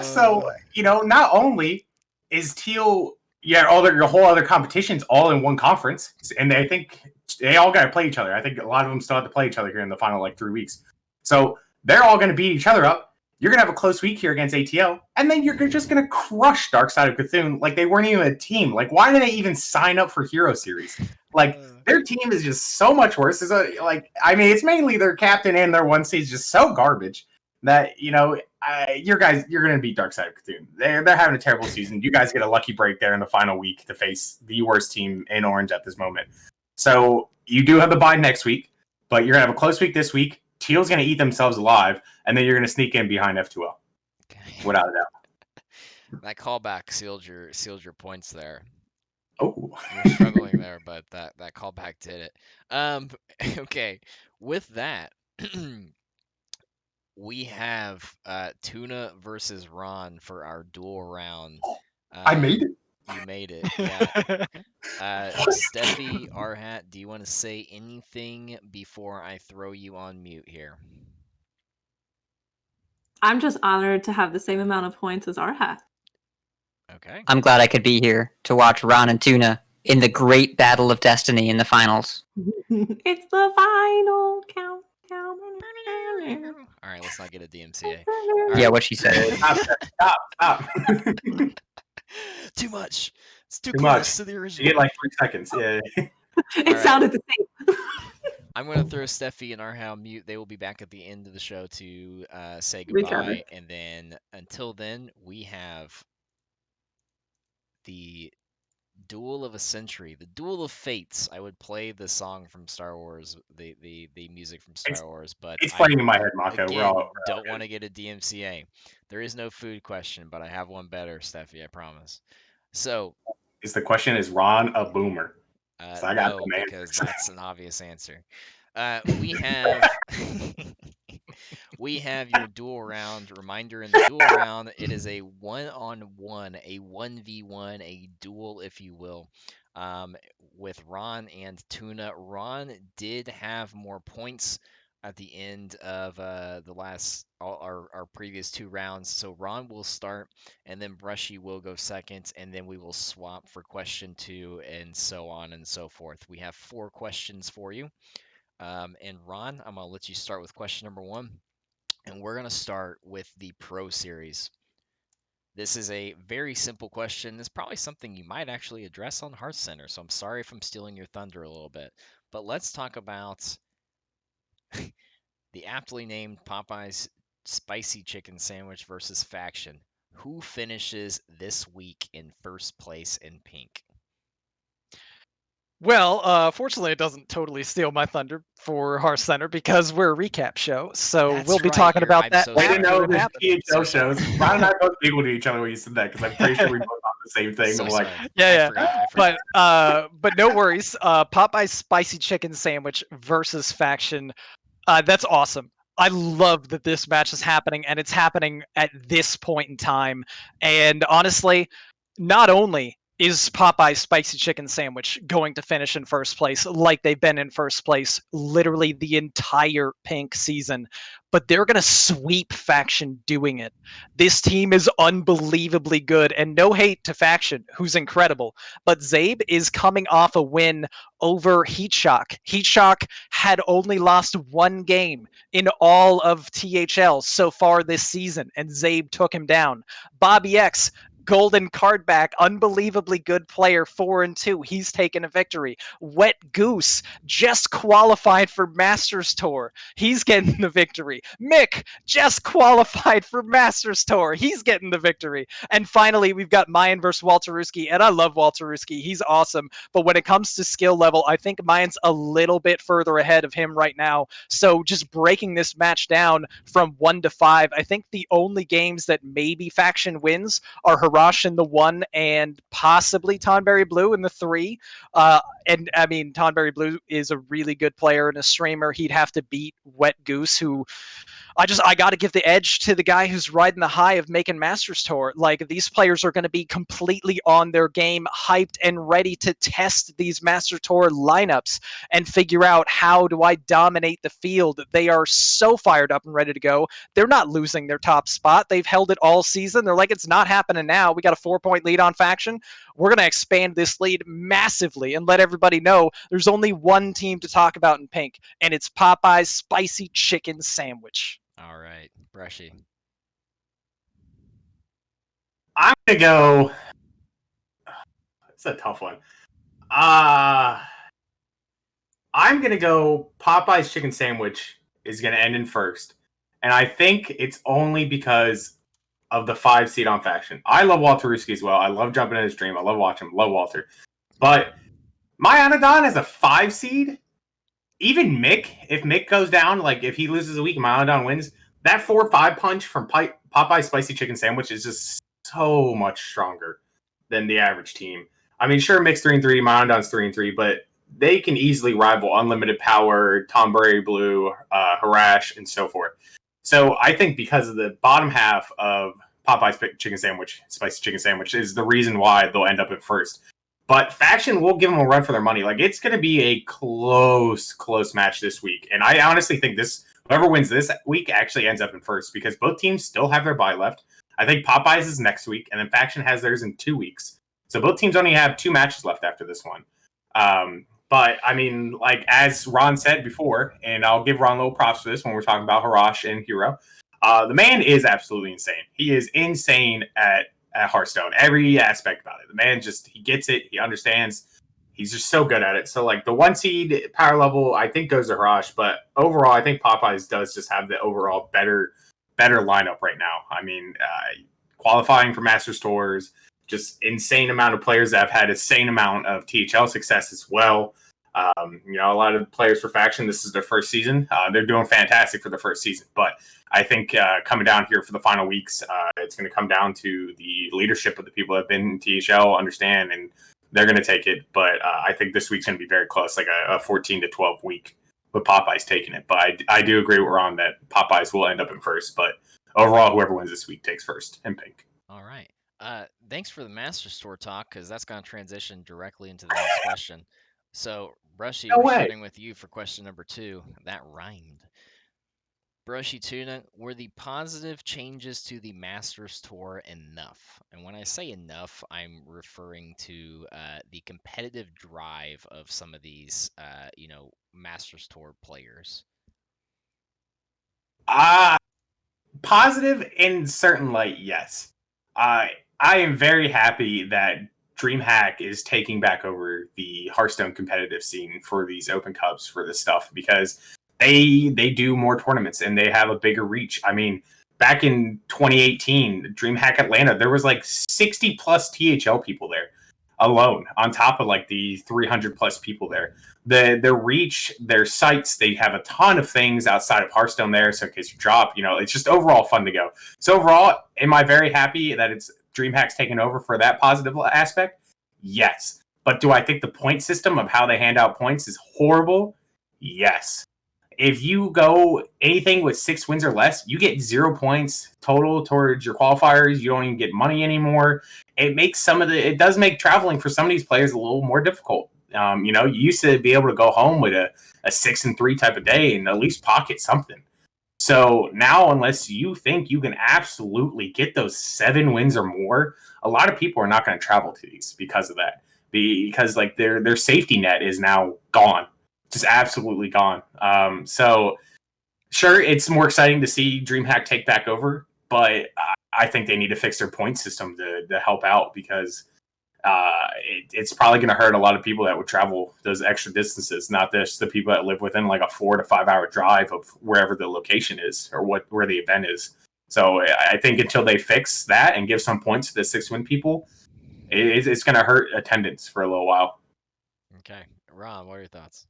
So, not only is Teal. Yeah, all your whole other competitions all in one conference, and I think they all got to play each other. I think a lot of them still have to play each other here in the final 3 weeks. So they're all going to beat each other up. You're going to have a close week here against ATL, and then you're just going to crush Dark Side of Cthulhu like they weren't even a team. Like, why did they even sign up for Hero Series? Like, their team is just so much worse. It's mainly their captain and their 1 seed is just so garbage that, you're going to beat Dark Side of Cthulhu. They're having a terrible season. You guys get a lucky break there in the final week to face the worst team in Orange at this moment. So you do have the bye next week, but you're going to have a close week this week. Teal's going to eat themselves alive, and then you're going to sneak in behind F2L. Okay. Without a doubt. That callback sealed your points there. Oh. You're struggling there, but that callback did it. Okay. With that, we have Tuna versus Ron for our duel round. I made it. You made it, yeah. Stephieee, RHat, do you want to say anything before I throw you on mute here? I'm just honored to have the same amount of points as RHat. Okay. I'm glad I could be here to watch Ron and Tuna in the great battle of destiny in the finals. It's the final countdown. All right, let's not get a DMCA. Yeah, what she said. Stop. Too much. It's too much close to the original. You get 3 seconds. Yeah. It sounded the same. I'm going to throw Stephieee and RHat on mute. They will be back at the end of the show to say goodbye. And then until then, we have the Duel of a Century, the Duel of Fates. I would play the song from Star Wars, the music from Star Wars, but it's playing in my head, Mako. Again, don't want to get a DMCA. There is no food question, but I have one better, Stephieee, I promise. So, the question is Ron a boomer? So I got because that's an obvious answer. We have we have your duel round. Reminder, in the duel round, it is a 1-on-1, a 1v1, a duel, if you will, with Ron and Tuna. Ron did have more points at the end of our previous 2 rounds. So Ron will start, and then Brushy will go second, and then we will swap for question 2, and so on and so forth. We have 4 questions for you. And Ron, I'm going to let you start with question number 1. And we're going to start with the Pro Series. This is a very simple question. It's probably something you might actually address on Hearth Center, so I'm sorry if I'm stealing your thunder a little bit. But let's talk about the aptly named Popeye's Spicy Chicken Sandwich versus Faction. Who finishes this week in first place in pink? Well, fortunately, it doesn't totally steal my thunder for Hearth Center because we're a recap show, so we'll be talking about that. So I didn't know after it the PHL shows. Ron and I both equal to each other when you said that because I'm pretty sure we both thought the same thing. So I'm like, sorry. Yeah, I forgot. but no worries. Popeye's Spicy Chicken Sandwich versus Faction. That's awesome. I love that this match is happening, and it's happening at this point in time. And honestly, not only is Popeye's Spicy Chicken Sandwich going to finish in first place like they've been in first place literally the entire pink season, but they're going to sweep Faction doing it. This team is unbelievably good, and no hate to Faction, who's incredible, but Zabe is coming off a win over Heatshock. Heatshock had only lost 1 game in all of THL so far this season, and Zabe took him down. Bobby X, golden card back, unbelievably good player, 4-2. He's taken a victory. Wet Goose just qualified for Masters Tour. He's getting the victory. Mick just qualified for Masters Tour. He's getting the victory. And finally, we've got Mayan versus Walteruski, and I love Walteruski. He's awesome. But when it comes to skill level, I think Mayan's a little bit further ahead of him right now. So just breaking this match down from 1 to 5, I think the only games that maybe Faction wins are Harash in the 1 and possibly Tonberry Blue in the 3. And I mean, Tonberry Blue is a really good player and a streamer. He'd have to beat Wet Goose, who I got to give the edge to the guy who's riding the high of making Masters Tour. Like, these players are going to be completely on their game, hyped and ready to test these Master Tour lineups and figure out, how do I dominate the field? They are so fired up and ready to go. They're not losing their top spot. They've held it all season. They're like, it's not happening now. We got a 4-point lead on Faction. We're going to expand this lead massively and let everybody know there's only one team to talk about in pink, and it's Popeye's Spicy Chicken Sandwich. All right, Brushy. I'm gonna go. It's a tough one. I'm gonna go. Popeye's chicken sandwich is gonna end in first, and I think it's only because of the 5 seed on Faction. I love Walter Ruski as well. I love jumping in his stream. I love watching him. Love Walter, but my Anadon as a 5 seed. Even Mick, if Mick goes down, like if he loses a week and my Anadon wins, that 4-5 punch from Popeye's Spicy Chicken Sandwich is just so much stronger than the average team. I mean, sure, Mick's 3-3, my Anadon's 3-3, but they can easily rival Unlimited Power, Tom Brady Blue, Harash, and so forth. So I think because of the bottom half of Popeye's Chicken Sandwich, Spicy Chicken Sandwich, is the reason why they'll end up at first. But Faction will give them a run for their money. Like, it's going to be a close match this week. And I honestly think whoever wins this week actually ends up in first, because both teams still have their bye left. I think Popeyes is next week, and then Faction has theirs in 2 weeks. So both teams only have 2 matches left after this one. But, I mean, like, as Ron said before, and I'll give Ron a little props for this when we're talking about Harash and Hero, the man is absolutely insane. He is insane at Hearthstone, every aspect about it. The man he gets it, he understands, he's just so good at it. So like the 1 seed power level, I think goes to Harash, but overall I think Popeyes does just have the overall better lineup right now. I mean, qualifying for Masters Tours, just insane amount of players that have had insane amount of THL success as well. You know, a lot of players for Faction, this is their first season. They're doing fantastic for the first season, but I think coming down here for the final weeks, it's going to come down to the leadership of the people that have been in THL, understand, and they're going to take it. But I think this week's going to be very close, like a 14 to 12 week with Popeyes taking it. But I do agree with Ron that Popeyes will end up in first, but overall, whoever wins this week takes first in pink. All right. Thanks for the Masters Tour talk, because that's going to transition directly into the next question. So, Brushy, No we're way. starting with you for question number 2. That rhymed. BrushyTuna, were the positive changes to the Masters Tour enough? And when I say enough, I'm referring to the competitive drive of some of these, Masters Tour players. Positive in certain light, yes. I am very happy that DreamHack is taking back over the Hearthstone competitive scene for these Open Cups for this stuff, because they do more tournaments and they have a bigger reach. I mean, back in 2018, DreamHack Atlanta, there was like 60 plus THL people there alone, on top of like the 300 plus people there. Their reach, their sites, they have a ton of things outside of Hearthstone there. So in case you drop, it's just overall fun to go. So overall, am I very happy that it's DreamHack's taken over for that positive aspect? Yes. But do I think the point system of how they hand out points is horrible? Yes. If you go anything with 6 wins or less, you get 0 points total towards your qualifiers. You don't even get money anymore. It does make traveling for some of these players a little more difficult. You used to be able to go home with a 6-3 type of day and at least pocket something. So now, unless you think you can absolutely get those 7 wins or more, a lot of people are not going to travel to these because of that. Because like their safety net is now gone. Just absolutely gone. So sure, it's more exciting to see DreamHack take back over, but I think they need to fix their point system to help out, because it's probably going to hurt a lot of people that would travel those extra distances, not just the people that live within like a 4 to 5 hour drive of wherever the location is or where the event is. So I think until they fix that and give some points to the 6-win people, it's going to hurt attendance for a little while. Okay. Ron, what are your thoughts?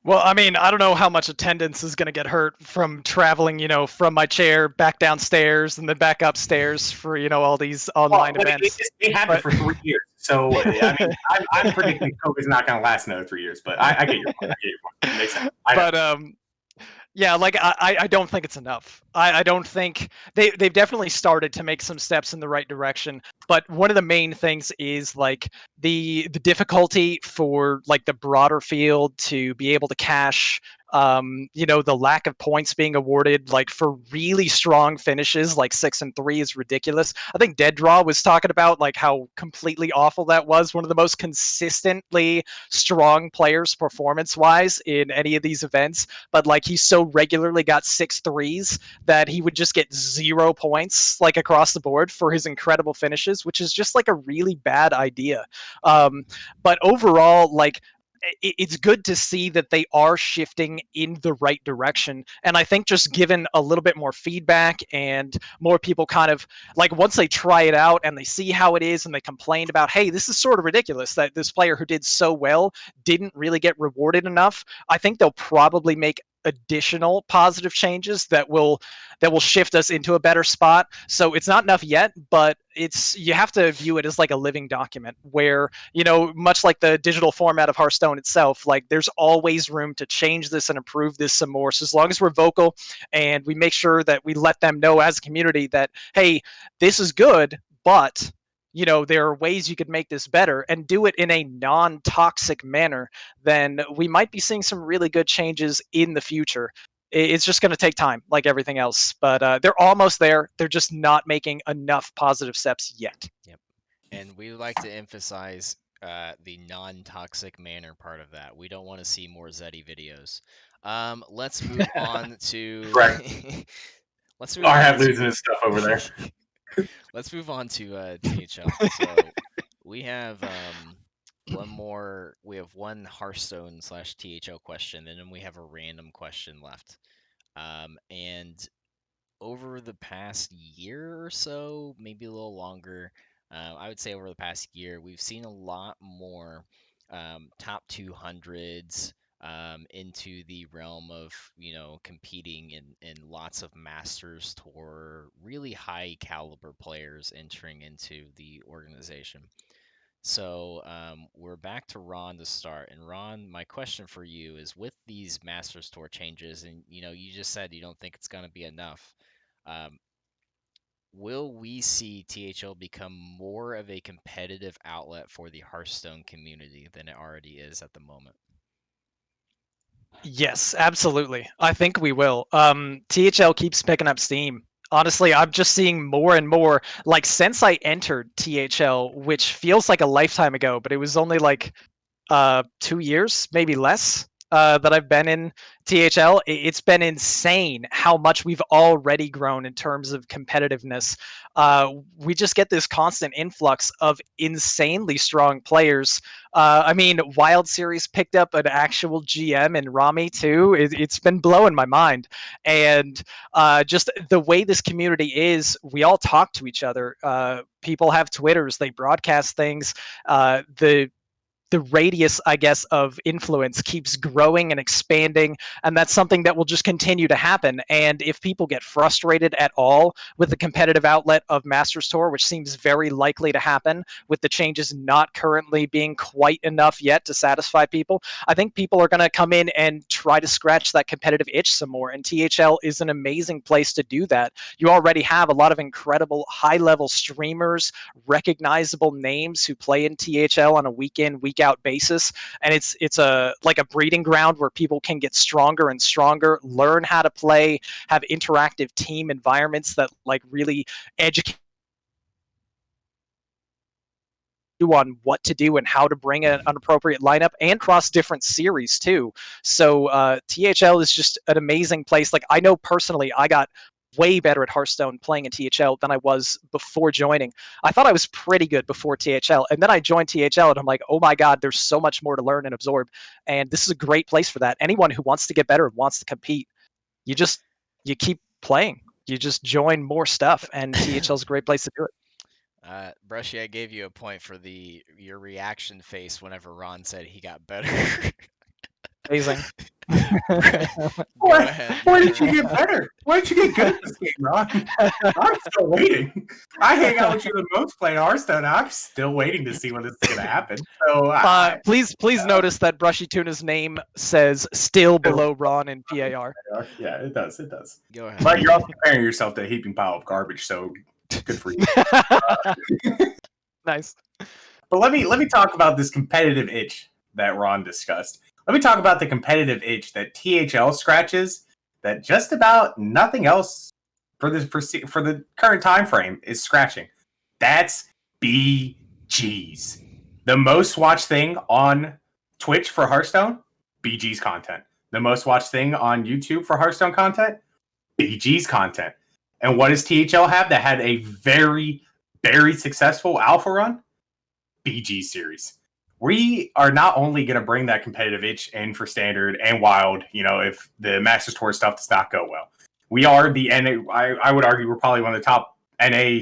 Well, I mean, I don't know how much attendance is going to get hurt from traveling, from my chair back downstairs and then back upstairs for, all these online events. It happened for 3 years. So, I mean, I'm predicting COVID's not going to last another 3 years, but I get your point. Makes sense. Yeah, like I don't think it's enough. I don't think they've definitely started to make some steps in the right direction. But one of the main things is like the difficulty for like the broader field to be able to cash. The lack of points being awarded like for really strong finishes like 6-3 is ridiculous. I think Dead Draw was talking about like how completely awful that was. One of the most consistently strong players performance wise in any of these events, but like he so regularly got 6-3s that he would just get 0 points like across the board for his incredible finishes, which is just like a really bad idea. But overall, like it's good to see that they are shifting in the right direction. And I think just given a little bit more feedback and more people kind of like once they try it out and they see how it is and they complain about, hey, this is sort of ridiculous that this player who did so well didn't really get rewarded enough. I think they'll probably make additional positive changes that will shift us into a better spot. So it's not enough yet, but it's you have to view it as like a living document where, much like the digital format of Hearthstone itself, like there's always room to change this and improve this some more. So as long as we're vocal and we make sure that we let them know as a community that, hey, this is good, but there are ways you could make this better and do it in a non-toxic manner, then we might be seeing some really good changes in the future. It's just going to take time, like everything else. But they're almost there. They're just not making enough positive steps yet. Yep. And we would like to emphasize the non-toxic manner part of that. We don't want to see more Zeddy videos. Let's move on to. Right. Let's move Our on hat to. losing his stuff over there. Let's move on to THL. So we have one more. We have one Hearthstone / THL question, and then we have a random question left. And over the past year or so, maybe a little longer, I would say over the past year, we've seen a lot more top 200s into the realm of, competing in lots of Masters Tour, really high caliber players entering into the organization. So we're back to Ron to start. And Ron, my question for you is with these Masters Tour changes, and you just said you don't think it's going to be enough. Um, will we see THL become more of a competitive outlet for the Hearthstone community than it already is at the moment? Yes, absolutely. I think we will. THL keeps picking up steam. Honestly, I'm just seeing more and more. Like since I entered THL, which feels like a lifetime ago, but it was only like 2 years, maybe less, that I've been in THL. It's been insane how much we've already grown in terms of competitiveness. We just get this constant influx of insanely strong players. I mean, Wild Series picked up an actual GM in Rami too. It's been blowing my mind, and just the way this community is, we all talk to each other. People have Twitters, they broadcast things. The radius, I guess, of influence keeps growing and expanding, and that's something that will just continue to happen. And if people get frustrated at all with the competitive outlet of Masters Tour, which seems very likely to happen with the changes not currently being quite enough yet to satisfy people, I think people are going to come in and try to scratch that competitive itch some more. And THL is an amazing place to do that. You already have a lot of incredible high-level streamers, recognizable names who play in THL on a week in, week out basis, and it's a like a breeding ground where people can get stronger and stronger, learn how to play, have interactive team environments that like really educate you on what to do and how to bring an appropriate lineup and cross different series too. So THL is just an amazing place. Like I know personally, I got way better at Hearthstone playing in THL than I was before joining. I thought I was pretty good before THL, and then I joined THL, and I'm like, oh my god, there's so much more to learn and absorb, and this is a great place for that. Anyone who wants to get better, wants to compete, you just you keep playing. You just join more stuff, and THL is a great place to do it. Brushy, I gave you a point for your reaction face whenever Ron said he got better. Amazing. Go Why- ahead. Why did you get better? Why did you get good at this game, Ron? I'm still waiting. I hang out with you the most playing Hearthstone. I'm still waiting to see when this is going to happen. So Please notice that BrushyTuna's name says still below Ron in PAR. yeah, it does. It does. Go ahead. But you're also comparing yourself to a heaping pile of garbage. So good for you. Nice. But let me talk about this competitive itch that Ron discussed. Let me talk about the competitive itch that THL scratches that just about nothing else for the current time frame is scratching. That's BGs. The most watched thing on Twitch for Hearthstone, BG's content. The most watched thing on YouTube for Hearthstone content, BG's content. And what does THL have that had a very, very successful alpha run? BG series. We are not only going to bring that competitive itch in for standard and wild, if the Masters Tour stuff does not go well. We are the NA. I would argue we're probably one of the top NA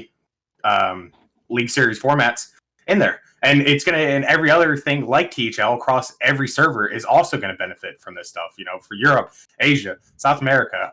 League Series formats in there. And it's going to, and every other thing like THL across every server is also going to benefit from this stuff, for Europe, Asia, South America.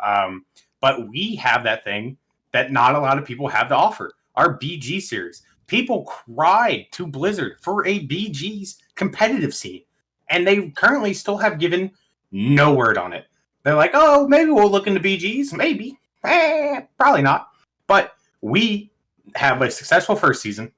But we have that thing that not a lot of people have to offer. Our BG series. People cried to Blizzard for a BG's competitive scene, and they currently still have given no word on it. They're like, oh, maybe we'll look into BG's, maybe. Probably not. But we have a successful first season.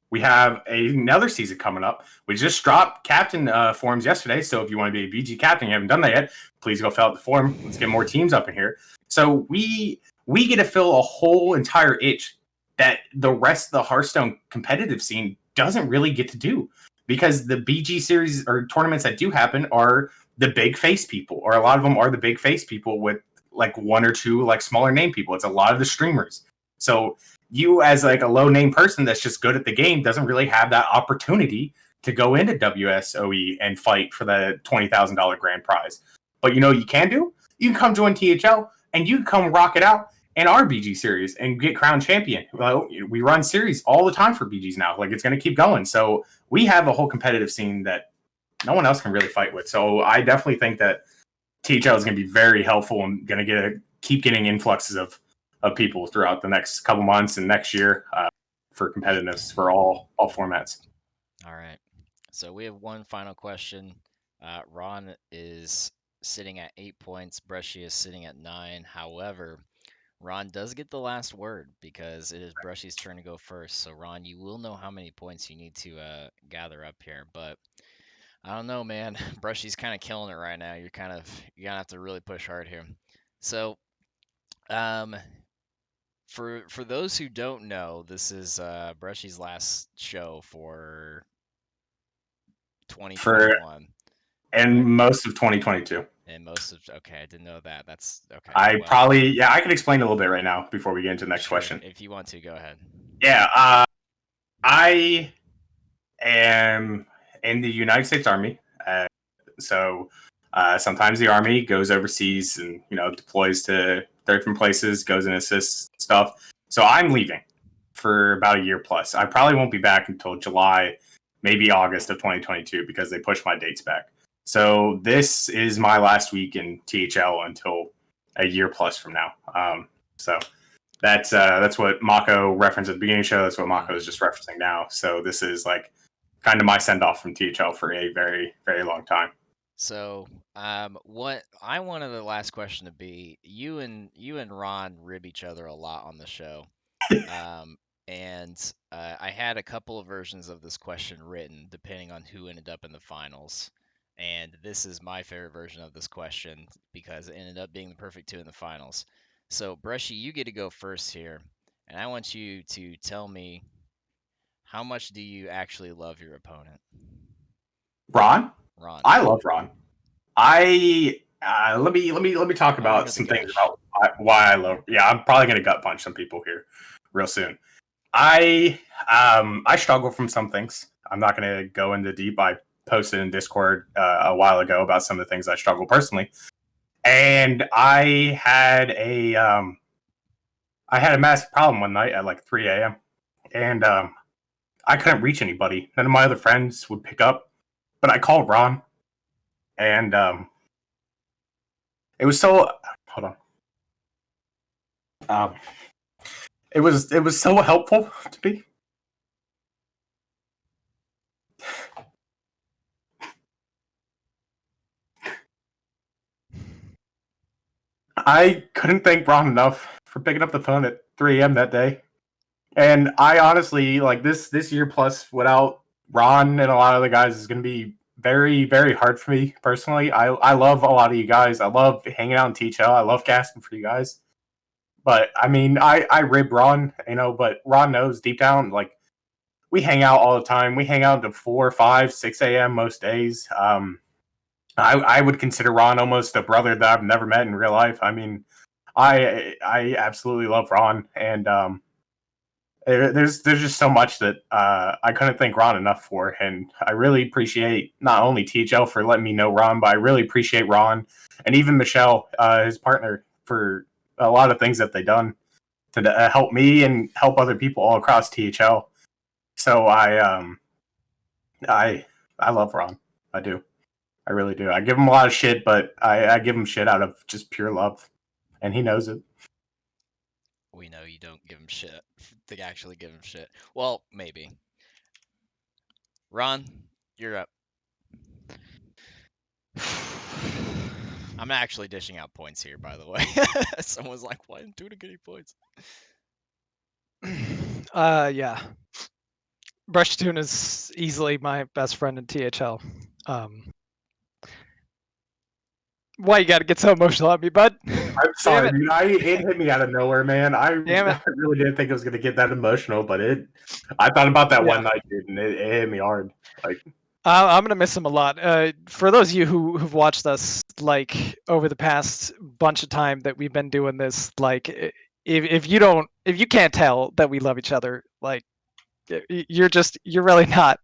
We have another season coming up. We just dropped captain forms yesterday, so if you want to be a BG captain, you haven't done that yet, please go fill out the form. Let's get more teams up in here. So we get to fill a whole entire itch that the rest of the Hearthstone competitive scene doesn't really get to do, because the BG series or tournaments that do happen are the big face people, or a lot of them are the big face people with like one or two like smaller name people. It's a lot of the streamers. So you as like a low name person that's just good at the game doesn't really have that opportunity to go into WSOE and fight for the $20,000 grand prize. But you can do? You can come join THL and you can come rock it out in our BG series and get crowned champion. Well, we run series all the time for BGs now. Like, it's going to keep going. So we have a whole competitive scene that no one else can really fight with. So I definitely think that THL is going to be very helpful and going to keep getting influxes of people throughout the next couple months and next year for competitiveness for all formats. All right. So we have one final question. Ron is sitting at 8 points. Brushy is sitting at 9. However, Ron does get the last word because it is Brushy's turn to go first. So, Ron, you will know how many points you need to gather up here. But I don't know, man. Brushy's kind of killing it right now. You're gonna have to really push hard here. So, for those who don't know, this is Brushy's last show for 2021. And most of 2022. And okay, I didn't know that. That's okay. I can explain a little bit right now before we get into the next question. If you want to, go ahead. Yeah, I am in the United States Army. So sometimes the Army goes overseas and, deploys to different places, goes and assists stuff. So I'm leaving for about a year plus. I probably won't be back until July, maybe August of 2022 because they pushed my dates back. So this is my last week in THL until a year plus from now. So that's what Mako referenced at the beginning of the show. That's what Mako is just referencing now. So this is like kind of my send off from THL for a very, very long time. So what I wanted the last question to be, you and Ron rib each other a lot on the show. And I had a couple of versions of this question written depending on who ended up in the finals. And this is my favorite version of this question because it ended up being the perfect 2 in the finals. So, Brushy, you get to go first here. And I want you to tell me, how much do you actually love your opponent? Ron? I love Ron. Let me talk about some things about why I love. Yeah, I'm probably gonna gut punch some people here real soon. I struggle from some things. I'm not gonna go into deep. I posted in Discord a while ago about some of the things I struggle personally, and I had a massive problem one night at like 3 a.m. and I couldn't reach anybody. None of my other friends would pick up, but I called Ron, and it was so. Hold on. It was so helpful to me. I couldn't thank Ron enough for picking up the phone at 3 a.m. that day. And I honestly, like, this year plus without Ron and a lot of the guys is going to be very, very hard for me personally. I love a lot of you guys. I love hanging out in THL. I love casting for you guys. But, I mean, I rib Ron, but Ron knows deep down, like, we hang out all the time. We hang out until 4, 5, 6 a.m. most days. I would consider Ron almost a brother that I've never met in real life. I mean, I absolutely love Ron, and there's just so much that I couldn't thank Ron enough for, and I really appreciate not only THL for letting me know Ron, but I really appreciate Ron and even Michelle, his partner, for a lot of things that they've done to help me and help other people all across THL. So I love Ron. I do. I really do. I give him a lot of shit, but I give him shit out of just pure love, and he knows it. We know you don't give him shit. To actually give him shit. Well, maybe. Ron, you're up. I'm actually dishing out points here, by the way. Someone's like, why didn't Tuna get any points? Yeah. BrushyTuna is easily my best friend in THL. Why you gotta get so emotional at me, bud? I'm sorry, dude. It hit me out of nowhere, man. I really didn't think it was gonna get that emotional, but I thought about that one night, dude, and it hit me hard. Like, I'm gonna miss him a lot. For those of you who've watched us like over the past bunch of time that we've been doing this, like if you can't tell that we love each other, like you're really not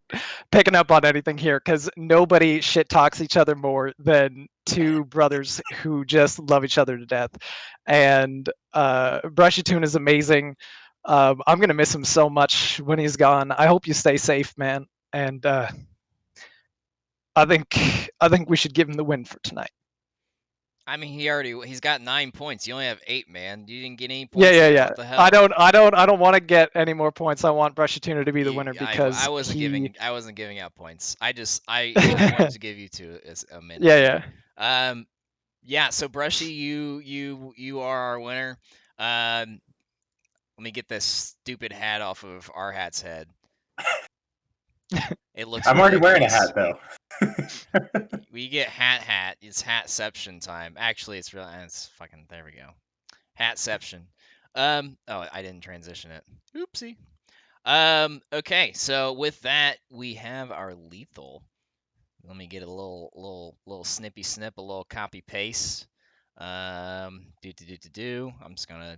picking up on anything here, because nobody shit talks each other more than two brothers who just love each other to death. And BrushyTuna is amazing. I'm gonna miss him so much when he's gone. I hope you stay safe, man. And I think we should give him the win for tonight. I mean, he's got 9 points. You only have 8, man. You didn't get any points. Yeah. What the hell? I don't want to get any more points. I want BrushyTuna to be the winner because I wasn't giving out points. I wanted to give you 2 as a minute. Yeah. Yeah. So Brushy, you are our winner. Let me get this stupid hat off of our hat's head. It looks. I'm already wearing a hat though. We get hat. It's hatception time. Actually, it's fucking. There we go. Hatception. Oh, I didn't transition it. Oopsie. Okay. So with that, we have our lethal. Let me get a little snippy snip, a little copy paste. I'm just gonna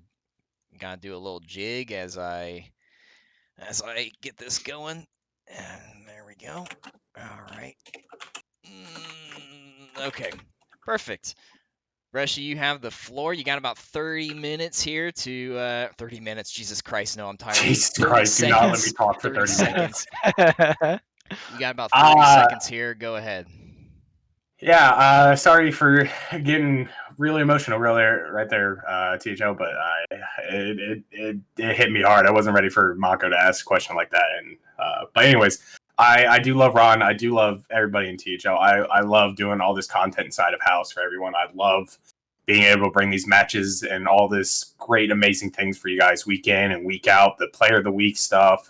do a little jig as I get this going. And there we go. All right. Okay. Perfect. Brushy, you have the floor. You got about 30 minutes here to 30 minutes. Jesus Christ, no, I'm tired. Jesus Christ, do not let me talk for 30 seconds. You got about 30 seconds here. Go ahead. Yeah, sorry for getting really emotional right there, THO, but it hit me hard. I wasn't ready for Mako to ask a question like that. And but anyways, I do love Ron. I do love everybody in THO. I love doing all this content inside of house for everyone. I love being able to bring these matches and all this great, amazing things for you guys week in and week out. The player of the week stuff.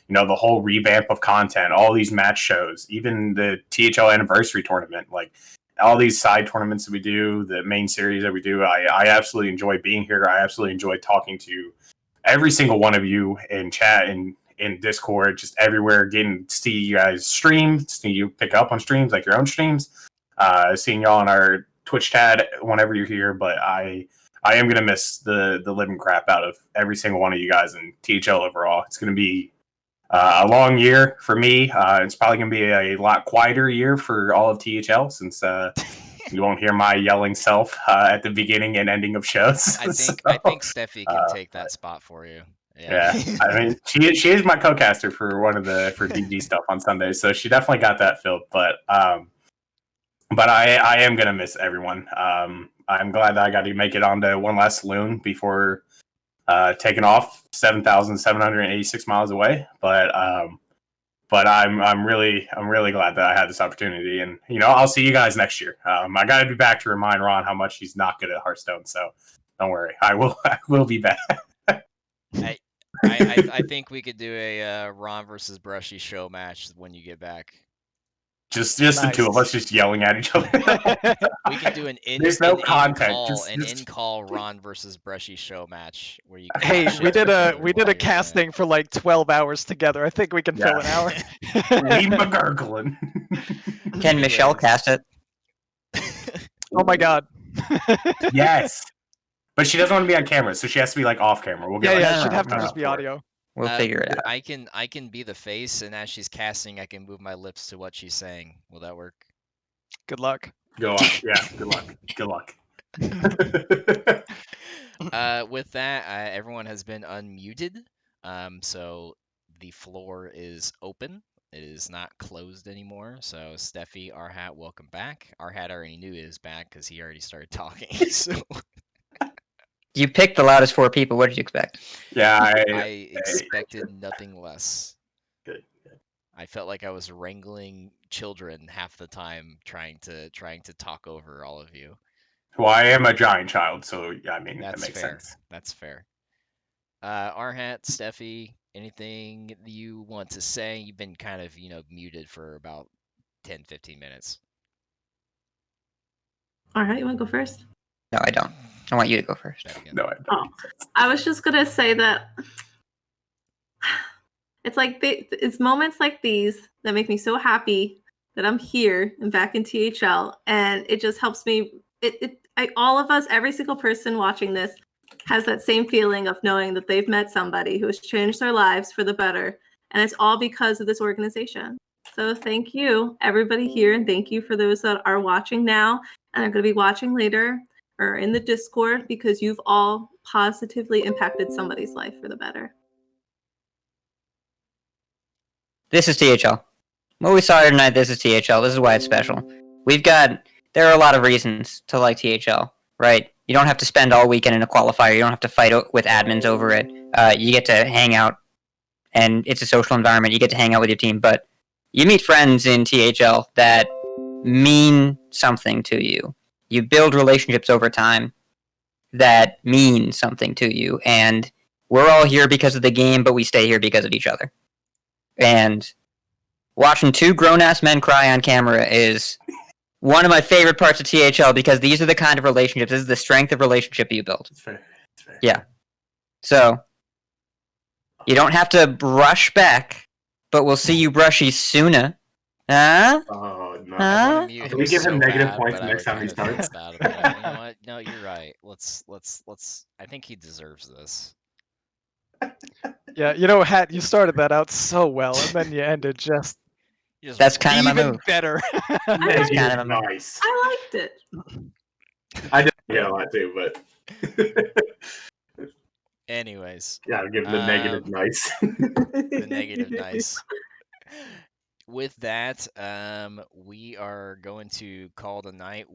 The whole revamp of content, all these match shows, even the THL anniversary tournament, like all these side tournaments that we do, the main series that we do. I absolutely enjoy being here. I absolutely enjoy talking to every single one of you in chat and in Discord, just everywhere, getting to see you guys stream, see you pick up on streams like your own streams, seeing y'all on our Twitch chat whenever you're here. But I am going to miss the living crap out of every single one of you guys in THL overall. It's going to be a long year for me. It's probably going to be a lot quieter year for all of THL since you won't hear my yelling self at the beginning and ending of shows. I think Stephieee can take that spot for you. Yeah. I mean, she is my co-caster for DG stuff on Sundays, so she definitely got that filled. But but I am gonna miss everyone. I'm glad that I got to make it onto one last Saloon before taking off 7,786 miles away. But I'm really glad that I had this opportunity, and I'll see you guys next year. I got to be back to remind Ron how much he's not good at Hearthstone. So don't worry, I will be back. I think we could do a Ron versus Brushy show match when you get back. Just the two of us just yelling at each other. We can do an There's no content. in-call Ron versus Brushy show match where you can Hey, watch we it did a while we did you're a doing it. casting for like 12 hours together. I think we can fill an hour. Leave my gurgling. Can Michelle Anyways. cast it? Oh my god. Yes, but she doesn't want to be on camera, so she has to be like off camera. We'll get Yeah, like, yeah, no, she'd have to no. just be audio. We'll figure it out. I can be the face, and as she's casting, I can move my lips to what she's saying. Will that work? Good luck. Go on. Yeah. Good luck. Good luck. With that, everyone has been unmuted. So the floor is open. It is not closed anymore. So Stephieee, RHat, welcome back. RHat already knew he was back because he already started talking. So You picked the loudest 4 people. What did you expect? Yeah, I expected nothing less. Good. I felt like I was wrangling children half the time, trying to talk over all of you. Well, I am a giant child, so I mean that That's makes fair. sense. That's fair. RHat, Stephieee, anything you want to say? You've been kind of, muted for about 10-15 minutes. All right, you want to go first? No, I don't. I want you to go first. Bet again. No, I don't. Oh, I was just gonna say that it's like it's moments like these that make me so happy that I'm here and back in THL, and it just helps me. All of us, every single person watching this, has that same feeling of knowing that they've met somebody who has changed their lives for the better, and it's all because of this organization. So thank you, everybody here, and thank you for those that are watching now and are going to be watching later or in the Discord, because you've all positively impacted somebody's life for the better. This is THL. What we saw here tonight, this is THL. This is why it's special. There are a lot of reasons to like THL, right? You don't have to spend all weekend in a qualifier. You don't have to fight with admins over it. You get to hang out, and it's a social environment. You get to hang out with your team, but you meet friends in THL that mean something to you. You build relationships over time that mean something to you, and we're all here because of the game, but we stay here because of each other. And watching 2 grown-ass men cry on camera is one of my favorite parts of THL, because these are the kind of relationships, this is the strength of relationship you build. It's fair. It's fair. Yeah. So, you don't have to rush back, but we'll see you brushy sooner. Huh? Oh no. I want to mute Can we him give him so negative bad, points but I next would time he kind of feel starts? bad about it. You know what? No, you're right. Let's. I think he deserves this. Yeah, Hat, you started that out so well, and then you ended just That's kind of my even move. better. That's kind of a move. Nice. I liked it. I did get a lot too, but Anyways, yeah, I'll give him the negative nice. the negative nice. With that, we are going to call the night.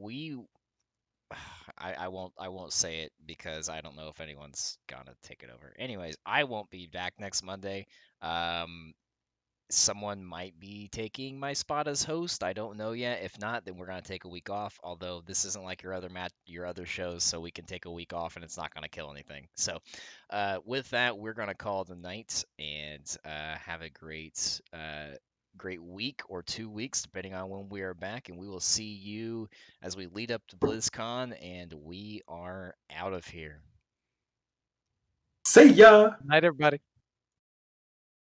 I won't say it because I don't know if anyone's gonna take it over. Anyways, I won't be back next Monday. Someone might be taking my spot as host. I don't know yet. If not, then we're gonna take a week off. Although this isn't like your other shows, so we can take a week off and it's not gonna kill anything. So, with that, we're gonna call the night and have a great week or 2 weeks, depending on when we are back. And we will see you as we lead up to BlizzCon. And we are out of here. See ya. Night, everybody.